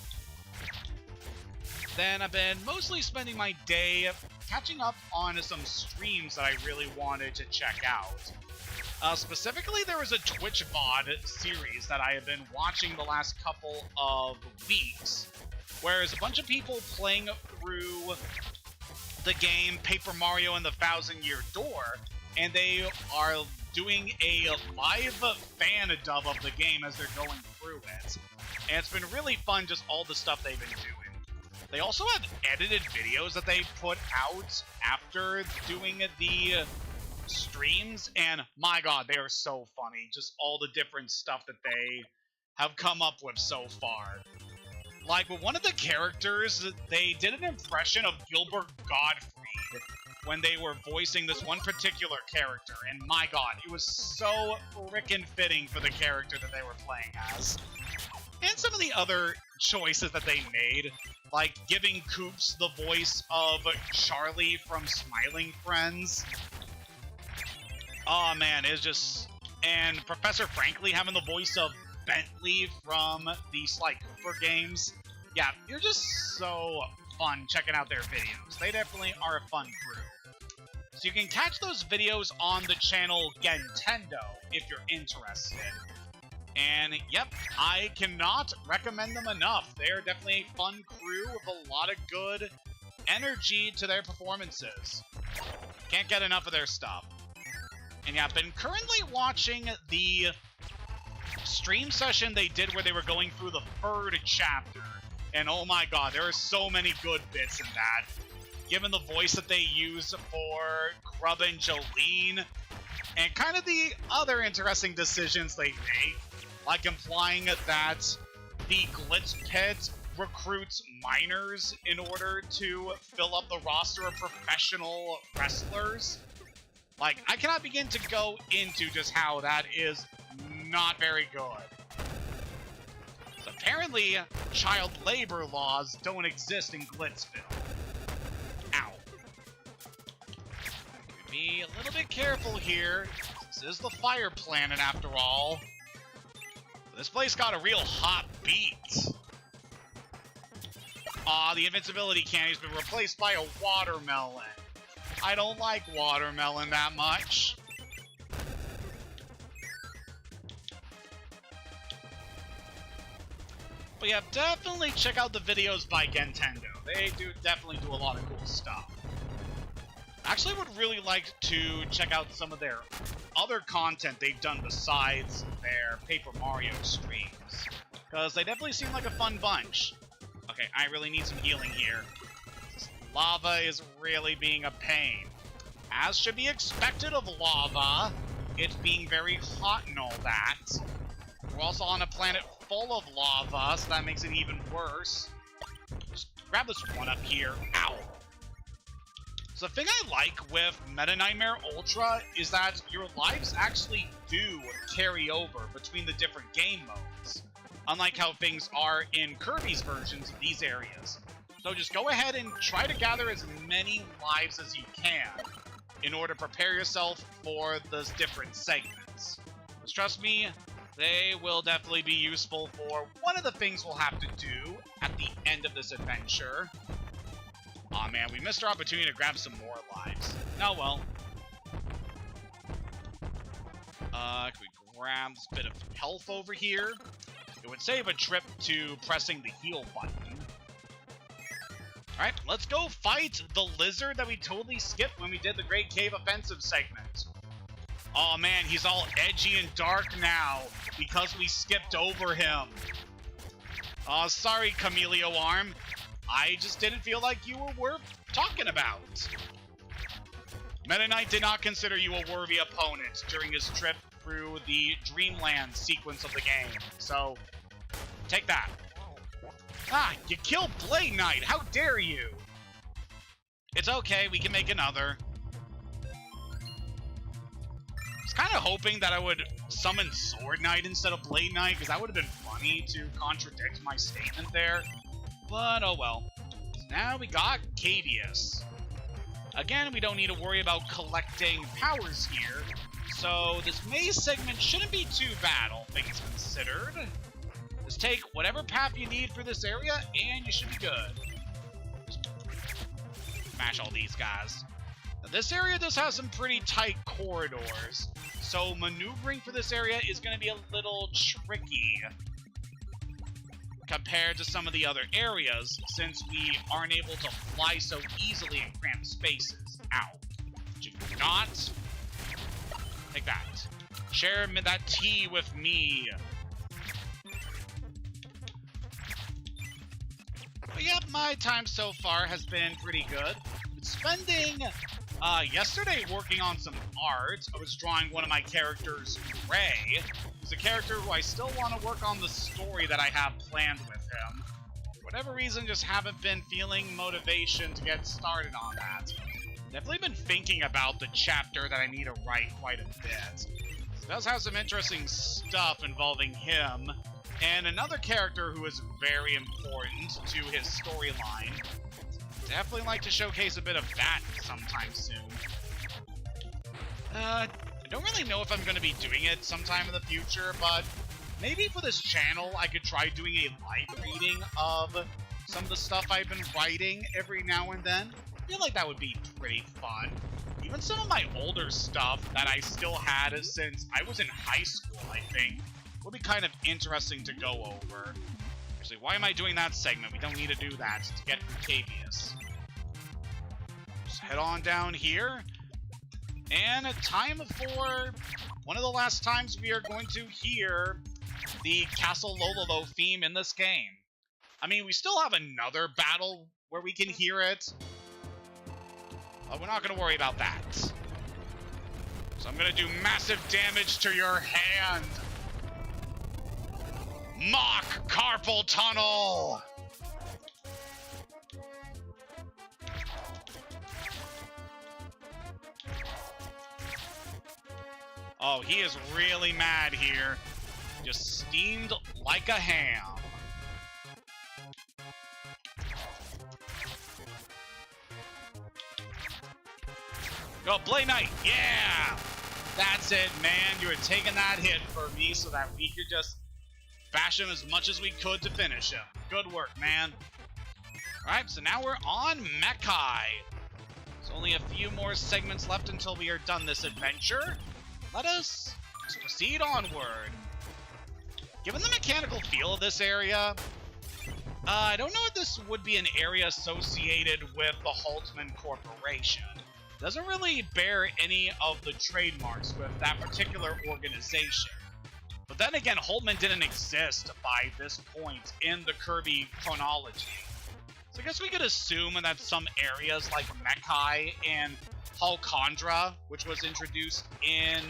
Then I've been mostly spending my day catching up on some streams that I really wanted to check out. Specifically, there was a Twitch VOD series that I have been watching the last couple of weeks, where there's a bunch of people playing through the game Paper Mario and the Thousand-Year Door, and they are doing a live fan dub of the game as they're going through it. And it's been really fun, just all the stuff they've been doing. They also have edited videos that they put out after doing the streams, and my god, they are so funny. Just all the different stuff that they have come up with so far. Like, with one of the characters, they did an impression of Gilbert Gottfried when they were voicing this one particular character, and my god, it was so frickin' fitting for the character that they were playing as. And some of the other choices that they made, like giving Koops the voice of Charlie from Smiling Friends. Oh man, it's just... And Professor Frankly having the voice of Bentley from the Sly Cooper games. Yeah, you're just so fun checking out their videos. They definitely are a fun crew. So you can catch those videos on the channel Gentendo if you're interested. And yep, I cannot recommend them enough. They're definitely a fun crew with a lot of good energy to their performances. Can't get enough of their stuff. And yeah, I've been currently watching the stream session they did where they were going through the third chapter. And oh my god, there are so many good bits in that. Given the voice that they use for Grub and Jolene, and kind of the other interesting decisions they make, like implying that the Glitz Pit recruits minors in order to fill up the roster of professional wrestlers. Like, I cannot begin to go into just how that is not very good. So apparently, child labor laws don't exist in Glitzville. Ow. Be a little bit careful here. This is the fire planet after all. This place got a real hot beat. Aw, the invincibility candy's been replaced by a watermelon. I don't like watermelon that much. But yeah, definitely check out the videos by Gentendo. They definitely do a lot of cool stuff. I actually would really like to check out some of their other content they've done besides their Paper Mario streams, because they definitely seem like a fun bunch. Okay, I really need some healing here. This lava is really being a pain. As should be expected of lava, it being very hot and all that. We're also on a planet full of lava, so that makes it even worse. Just grab this one up here. Ow. So the thing I like with Meta Nightmare Ultra is that your lives actually do carry over between the different game modes, unlike how things are in Kirby's versions of these areas. So just go ahead and try to gather as many lives as you can in order to prepare yourself for those different segments. Because trust me, they will definitely be useful for one of the things we'll have to do at the end of this adventure. Aw man, we missed our opportunity to grab some more lives. Oh well. Can we grab this bit of health over here? It would save a trip to pressing the heal button. Alright, let's go fight the lizard that we totally skipped when we did the Great Cave Offensive segment. Oh man, he's all edgy and dark now because we skipped over him. Oh, sorry, Camelio Arm. I just didn't feel like you were worth talking about. Meta Knight did not consider you a worthy opponent during his trip through the Dreamland sequence of the game, so take that. Ah, you killed Blade Knight! How dare you! It's okay, we can make another. I was kind of hoping that I would summon Sword Knight instead of Blade Knight, because that would have been funny to contradict my statement there. But oh well. Now we got Cavius. Again, we don't need to worry about collecting powers here, so this maze segment shouldn't be too bad, all things considered. Just take whatever path you need for this area, and you should be good. Just smash all these guys. Now, this area does have some pretty tight corridors, so maneuvering for this area is going to be a little tricky. compared to some of the other areas, since we aren't able to fly so easily in cramped spaces. Ow. Do not take that. Share that tea with me. But yep, my time so far has been pretty good. Been spending yesterday working on some art. I was drawing one of my characters, Ray. He's a character who I still want to work on the story that I have planned with him. For whatever reason, just haven't been feeling motivation to get started on that. Definitely been thinking about the chapter that I need to write quite a bit. It does have some interesting stuff involving him, and another character who is very important to his storyline. Definitely like to showcase a bit of that sometime soon. I don't really know if I'm going to be doing it sometime in the future, but maybe for this channel I could try doing a live reading of some of the stuff I've been writing every now and then. I feel like that would be pretty fun. Even some of my older stuff that I still had since I was in high school, I think, would be kind of interesting to go over. Actually, why am I doing that segment? We don't need to do that to get Octavius. Just head on down here. And time for one of the last times we are going to hear the Castle Lololo theme in this game. I mean, we still have another battle where we can hear it, but we're not going to worry about that. So I'm going to do massive damage to your hand. Mock Carpal Tunnel! Oh, he is really mad here. Just steamed like a ham. Go, Blade Knight! Yeah! That's it, man. You were taking that hit for me so that we could just bash him as much as we could to finish him. Good work, man. Alright, so now we're on Mechai. There's only a few more segments left until we are done this adventure. Let us proceed onward. Given the mechanical feel of this area, I don't know if this would be an area associated with the Haltman Corporation. It doesn't really bear any of the trademarks with that particular organization. But then again, Haltman didn't exist by this point in the Kirby chronology. So I guess we could assume that some areas like Mechai and Halcondra, which was introduced in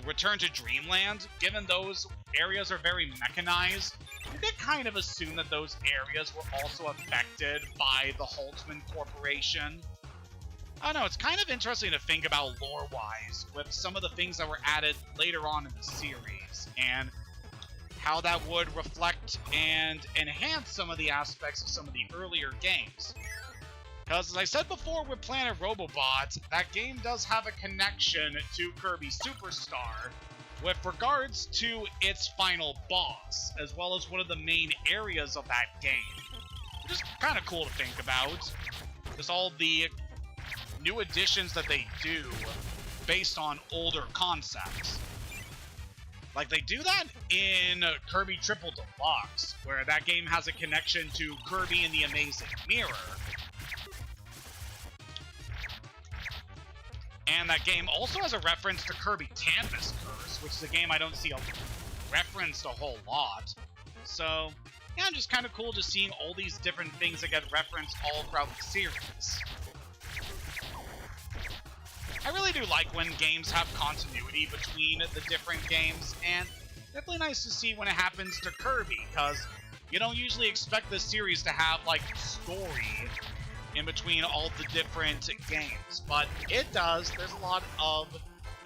Return to Dreamland, given those areas are very mechanized, you could kind of assume that those areas were also affected by the Haltman Corporation. I don't know, it's kind of interesting to think about lore-wise with some of the things that were added later on in the series, and how that would reflect and enhance some of the aspects of some of the earlier games. Because, as I said before with Planet Robobot, that game does have a connection to Kirby Super Star with regards to its final boss, as well as one of the main areas of that game. Which is kind of cool to think about. Just all the new additions that they do based on older concepts. Like, they do that in Kirby Triple Deluxe, where that game has a connection to Kirby and the Amazing Mirror. And that game also has a reference to Kirby Canvas Curse, which is a game I don't see referenced a whole lot. So, yeah, just kind of cool just seeing all these different things that get referenced all throughout the series. I really do like when games have continuity between the different games, and definitely nice to see when it happens to Kirby, because you don't usually expect this series to have, like, story in between all the different games, but it does. There's a lot of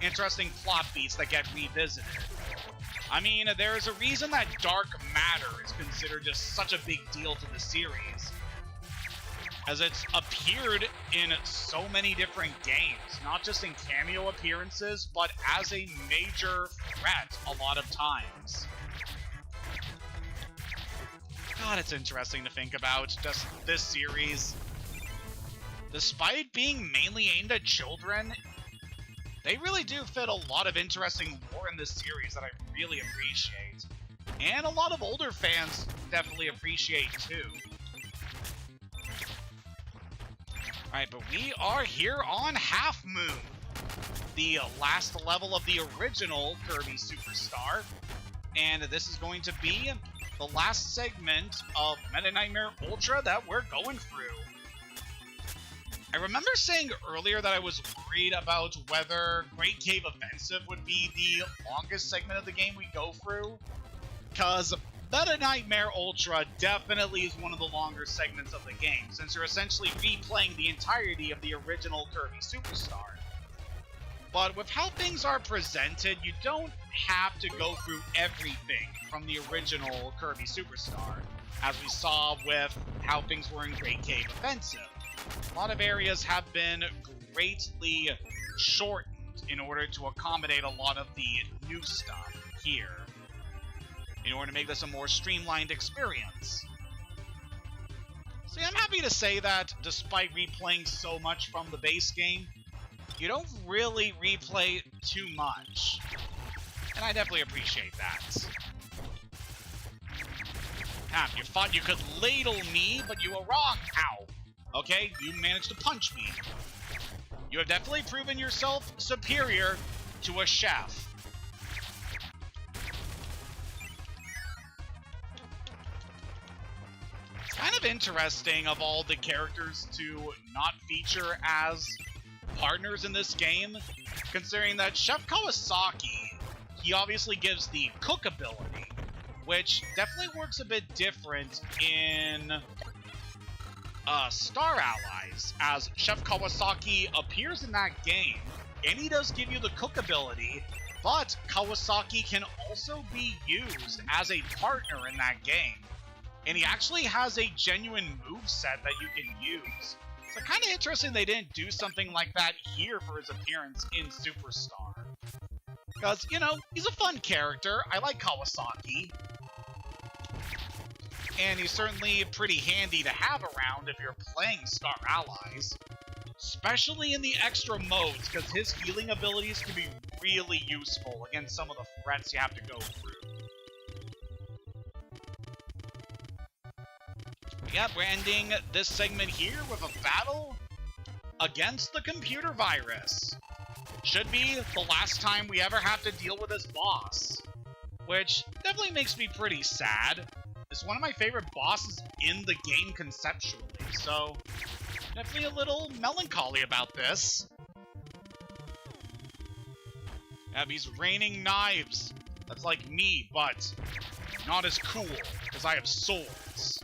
interesting plot beats that get revisited. I mean, there's a reason that dark matter is considered just such a big deal to the series, as it's appeared in so many different games, not just in cameo appearances, but as a major threat a lot of times. God, it's interesting to think about, just this series. Despite being mainly aimed at children, they really do fit a lot of interesting lore in this series that I really appreciate. and a lot of older fans definitely appreciate too. Alright, but we are here on Half Moon, the last level of the original Kirby Super Star, and this is going to be the last segment of Meta Nightmare Ultra that we're going through. I remember saying earlier that I was worried about whether Great Cave Offensive would be the longest segment of the game we go through, because Meta Nightmare Ultra definitely is one of the longer segments of the game, since you're essentially replaying the entirety of the original Kirby Super Star. But with how things are presented, you don't have to go through everything from the original Kirby Super Star, as we saw with how things were in Great Cave Offensive. A lot of areas have been greatly shortened in order to accommodate a lot of the new stuff here, in order to make this a more streamlined experience. See, I'm happy to say that despite replaying so much from the base game, you don't really replay too much. And I definitely appreciate that. You thought you could ladle me, but you were wrong. Ow. Okay, you managed to punch me. You have definitely proven yourself superior to a chef. It's kind of interesting of all the characters to not feature as partners in this game, considering that Chef Kawasaki, he obviously gives the cook ability, which definitely works a bit different in Star Allies, as Chef Kawasaki appears in that game, and he does give you the cook ability, but Kawasaki can also be used as a partner in that game, and he actually has a genuine moveset that you can use. So kind of interesting they didn't do something like that here for his appearance in Superstar. Because, you know, he's a fun character. I like Kawasaki. And he's certainly pretty handy to have around if you're playing Star Allies. Especially in the extra modes, because his healing abilities can be really useful against some of the threats you have to go through. Yeah, we're ending this segment here with a battle against the computer virus. Should be the last time we ever have to deal with this boss, which definitely makes me pretty sad. It's one of my favorite bosses in the game conceptually, so definitely a little melancholy about this. Yeah, he's raining knives. That's like me, but not as cool, because I have swords.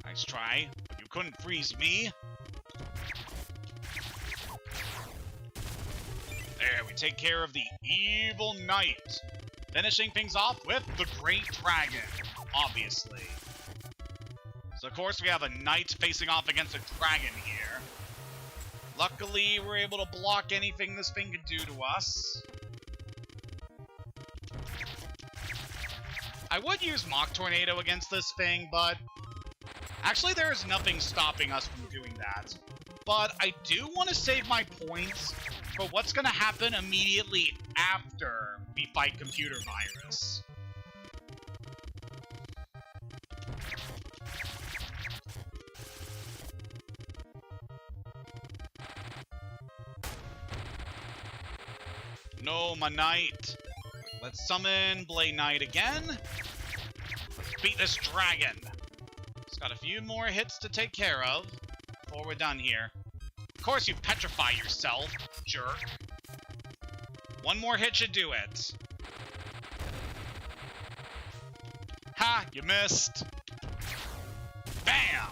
Nice try, but you couldn't freeze me. There, we take care of the evil knight. Finishing things off with the Great Dragon, obviously. So, of course, we have a knight facing off against a dragon here. Luckily, we're able to block anything this thing could do to us. I would use Mach Tornado against this thing, but actually there is nothing stopping us from doing that. But I do want to save my points for what's going to happen immediately after we fight Computer Virus. No, my knight. Let's summon Blade Knight again. Let's beat this dragon. It's got a few more hits to take care of before we're done here. Of course you petrify yourself, jerk. One more hit should do it. Ha! You missed. Bam!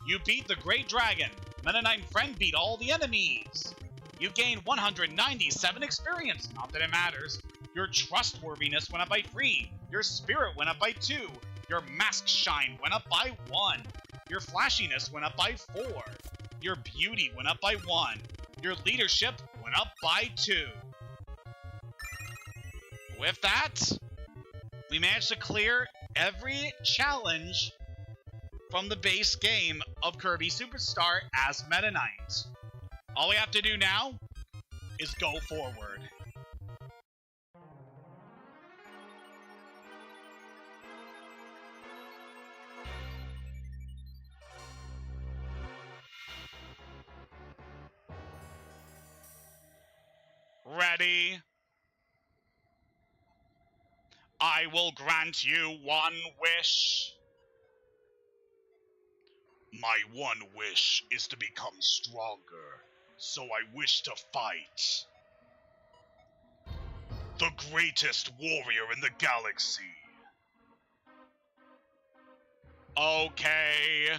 You beat the Great Dragon. Meta Knight and friend beat all the enemies. You gained 197 experience. Not that it matters. Your trustworthiness went up by 3. Your spirit went up by 2. Your mask shine went up by 1. Your flashiness went up by 4. Your beauty went up by 1. Your leadership went up by 2. With that, we managed to clear every challenge from the base game of Kirby Super Star as Meta Knight. All we have to do now is go forward. ready? I will grant you one wish. My one wish is to become stronger, so I wish to fight the greatest warrior in the galaxy. Okay.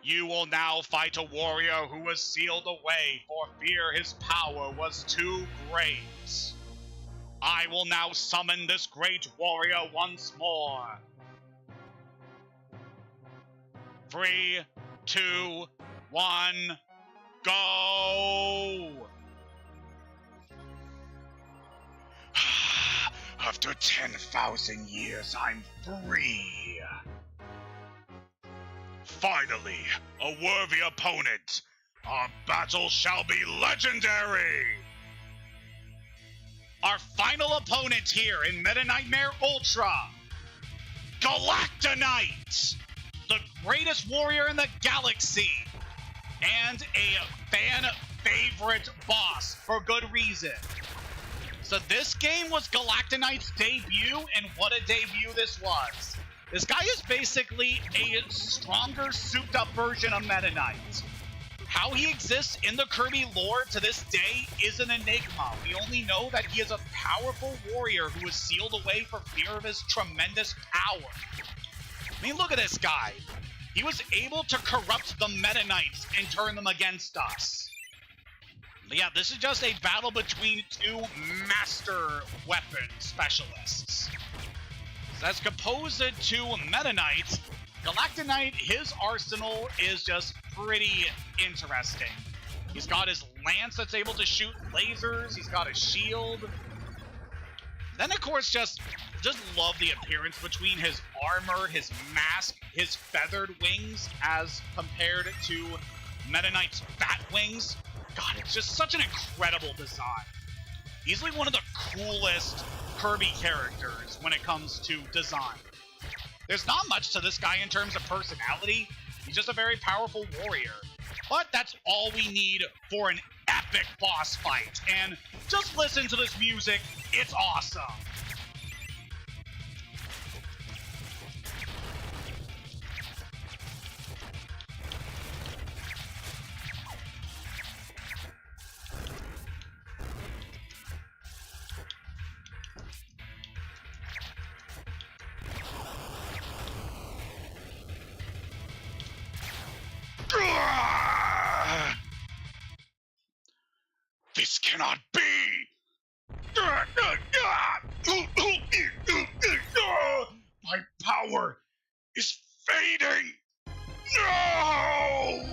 You will now fight a warrior who was sealed away for fear his power was too great. I will now summon this great warrior once more. 3, 2, 1, go! After 10,000 years, I'm free. Finally, a worthy opponent. Our battle shall be legendary. Our final opponent here in Meta Nightmare Ultra, Galactonite, the greatest warrior in the galaxy, and a fan favorite boss for good reason. So this game was Galactonite's debut, and what a debut this was. This guy is basically a stronger, souped-up version of Meta Knight. How he exists in the Kirby lore to this day is an enigma. We only know that he is a powerful warrior who was sealed away for fear of his tremendous power. I mean, look at this guy. He was able to corrupt the Meta Knights and turn them against us. But yeah, this is just a battle between two master weapon specialists. So as opposed to Meta Knight, Galactonite, his arsenal is just pretty interesting. He's got his lance that's able to shoot lasers. He's got a shield. Then, of course, just love the appearance between his armor, his mask, his feathered wings as compared to Meta Knight's fat wings. God, it's just such an incredible design. Easily one of the coolest Kirby characters when it comes to design. There's not much to this guy in terms of personality. He's just a very powerful warrior. But that's all we need for an epic boss fight. And just listen to this music. It's awesome. This cannot be! My power is fading! No!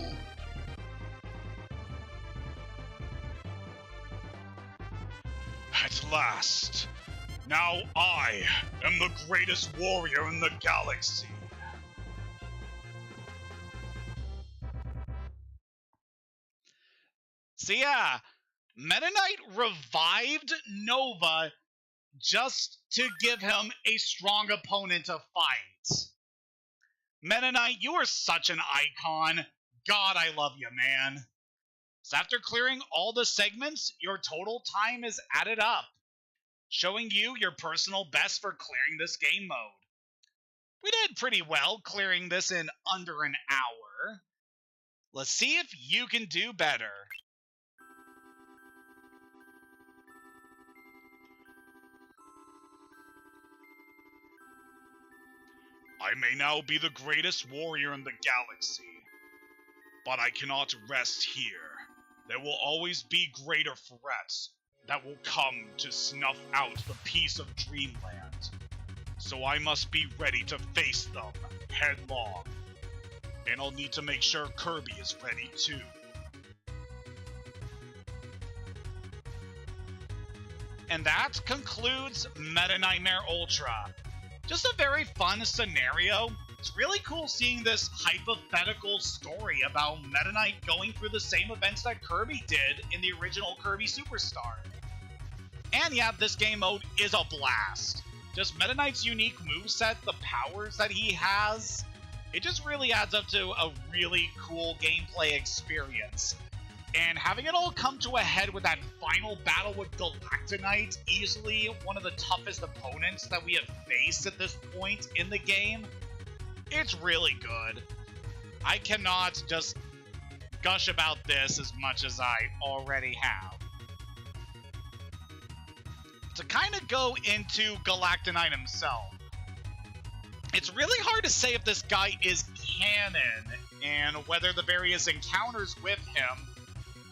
At last, now I am the greatest warrior in the galaxy. So yeah, Meta Knight revived Nova just to give him a strong opponent to fight. Meta Knight, you are such an icon. God, I love you, man. So after clearing all the segments, your total time is added up, showing you your personal best for clearing this game mode. We did pretty well clearing this in under an hour. Let's see if you can do better. I may now be the greatest warrior in the galaxy, but I cannot rest here. There will always be greater threats that will come to snuff out the peace of Dreamland. So I must be ready to face them headlong. And I'll need to make sure Kirby is ready too. And that concludes Meta Nightmare Ultra. Just a very fun scenario. It's really cool seeing this hypothetical story about Meta Knight going through the same events that Kirby did in the original Kirby Super Star. And yeah, this game mode is a blast. Just Meta Knight's unique moveset, the powers that he has, it just really adds up to a really cool gameplay experience. And having it all come to a head with that final battle with Galactonite, easily one of the toughest opponents that we have faced at this point in the game, it's really good. I cannot just gush about this as much as I already have. To kind of go into Galactonite himself, it's really hard to say if this guy is canon and whether the various encounters with him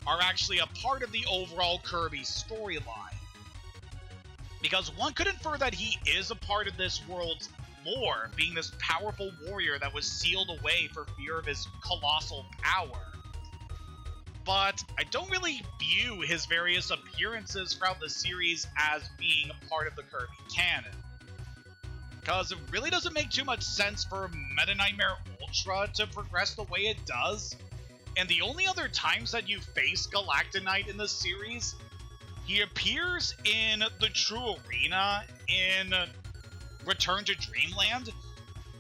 are actually a part of the overall Kirby storyline. Because one could infer that he is a part of this world's lore, being this powerful warrior that was sealed away for fear of his colossal power. But I don't really view his various appearances throughout the series as being a part of the Kirby canon. Because it really doesn't make too much sense for Meta Nightmare Ultra to progress the way it does. And the only other times that you face Galactonite in the series, he appears in the True Arena in Return to Dreamland,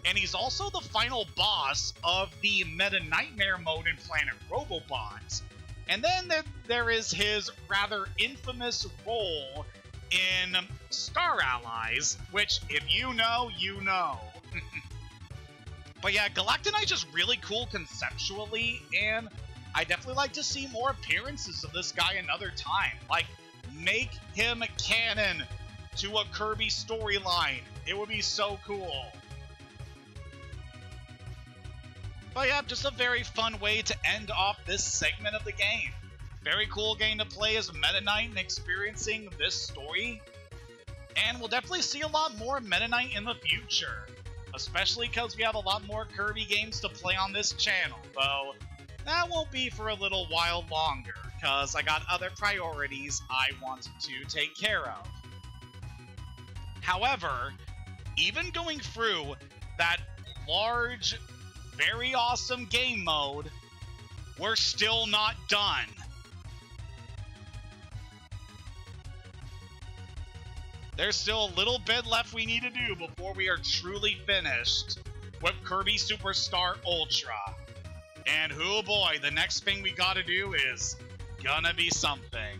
and he's also the final boss of the Meta Nightmare mode in Planet Robobot. And then there is his rather infamous role in Star Allies, which, if you know, you know. But yeah, Galactonite's just really cool conceptually, and I definitely like to see more appearances of this guy another time. Like, make him canon to a Kirby storyline. It would be so cool. But yeah, just a very fun way to end off this segment of the game. Very cool game to play as Meta Knight and experiencing this story. And we'll definitely see a lot more Meta Knight in the future. Especially because we have a lot more Kirby games to play on this channel, though that won't be for a little while longer, because I got other priorities I want to take care of. However, even going through that large, very awesome game mode, we're still not done. There's still a little bit left we need to do before we are truly finished with Kirby Super Star Ultra. And oh boy, the next thing we gotta do is gonna be something.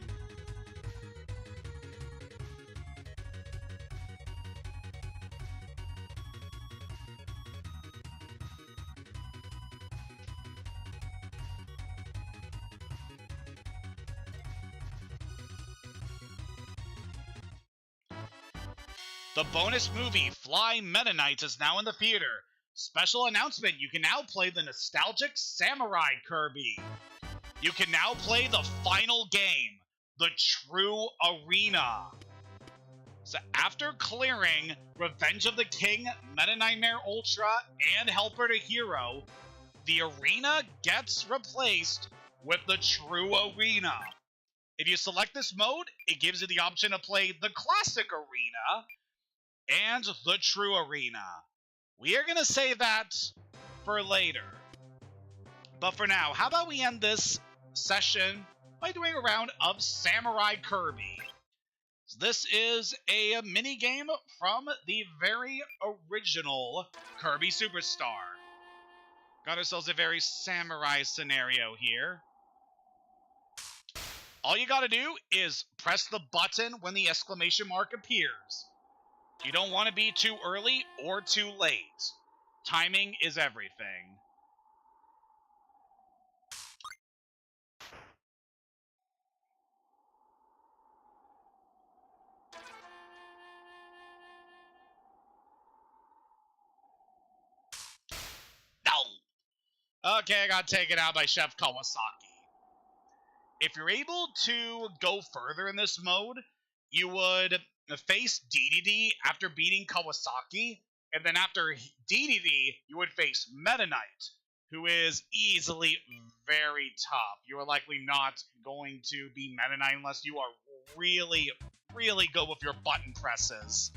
The bonus movie Fly Meta Knight is now in the theater. Special announcement, you can now play the nostalgic Samurai Kirby. You can now play the final game, the True Arena. So after clearing Revenge of the King, Meta Nightmare Ultra, and Helper to Hero, the arena gets replaced with the True Arena. If you select this mode, it gives you the option to play the Classic Arena and the True Arena. We are going to save that for later. But for now, how about we end this session by doing a round of Samurai Kirby. This is a mini-game from the very original Kirby Super Star. Got ourselves a very samurai scenario here. All you gotta do is press the button when the exclamation mark appears. You don't want to be too early or too late. Timing is everything. No! Okay, I got taken out by Chef Kawasaki. If you're able to go further in this mode, you would face DDD after beating Kawasaki, and then after DDD, you would face Meta Knight, who is easily very tough. You are likely not going to be Meta Knight unless you are really, really good with your button presses.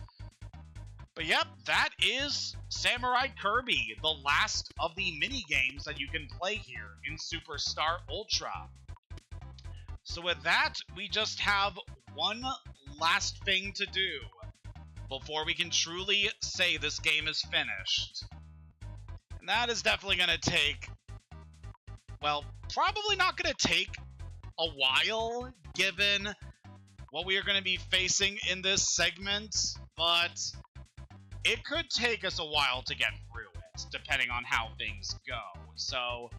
But yep, that is Samurai Kirby, the last of the mini-games that you can play here in Super Star Ultra. So with that, we just have one last thing to do before we can truly say this game is finished. And that is definitely going to take, well, probably not going to take a while, given what we are going to be facing in this segment, but it could take us a while to get through it, depending on how things go. So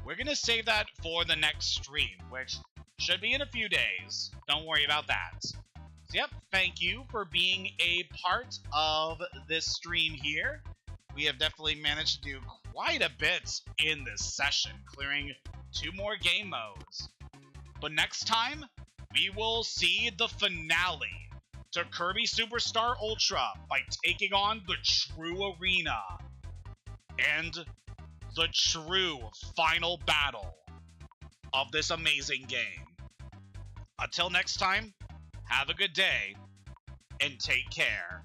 we're going to save that for the next stream, which should be in a few days. Don't worry about that. So yep, thank you for being a part of this stream here. We have definitely managed to do quite a bit in this session, clearing 2 more game modes. But next time, we will see the finale to Kirby Super Star Ultra by taking on the true arena and the true final battle of this amazing game. Until next time, have a good day and take care.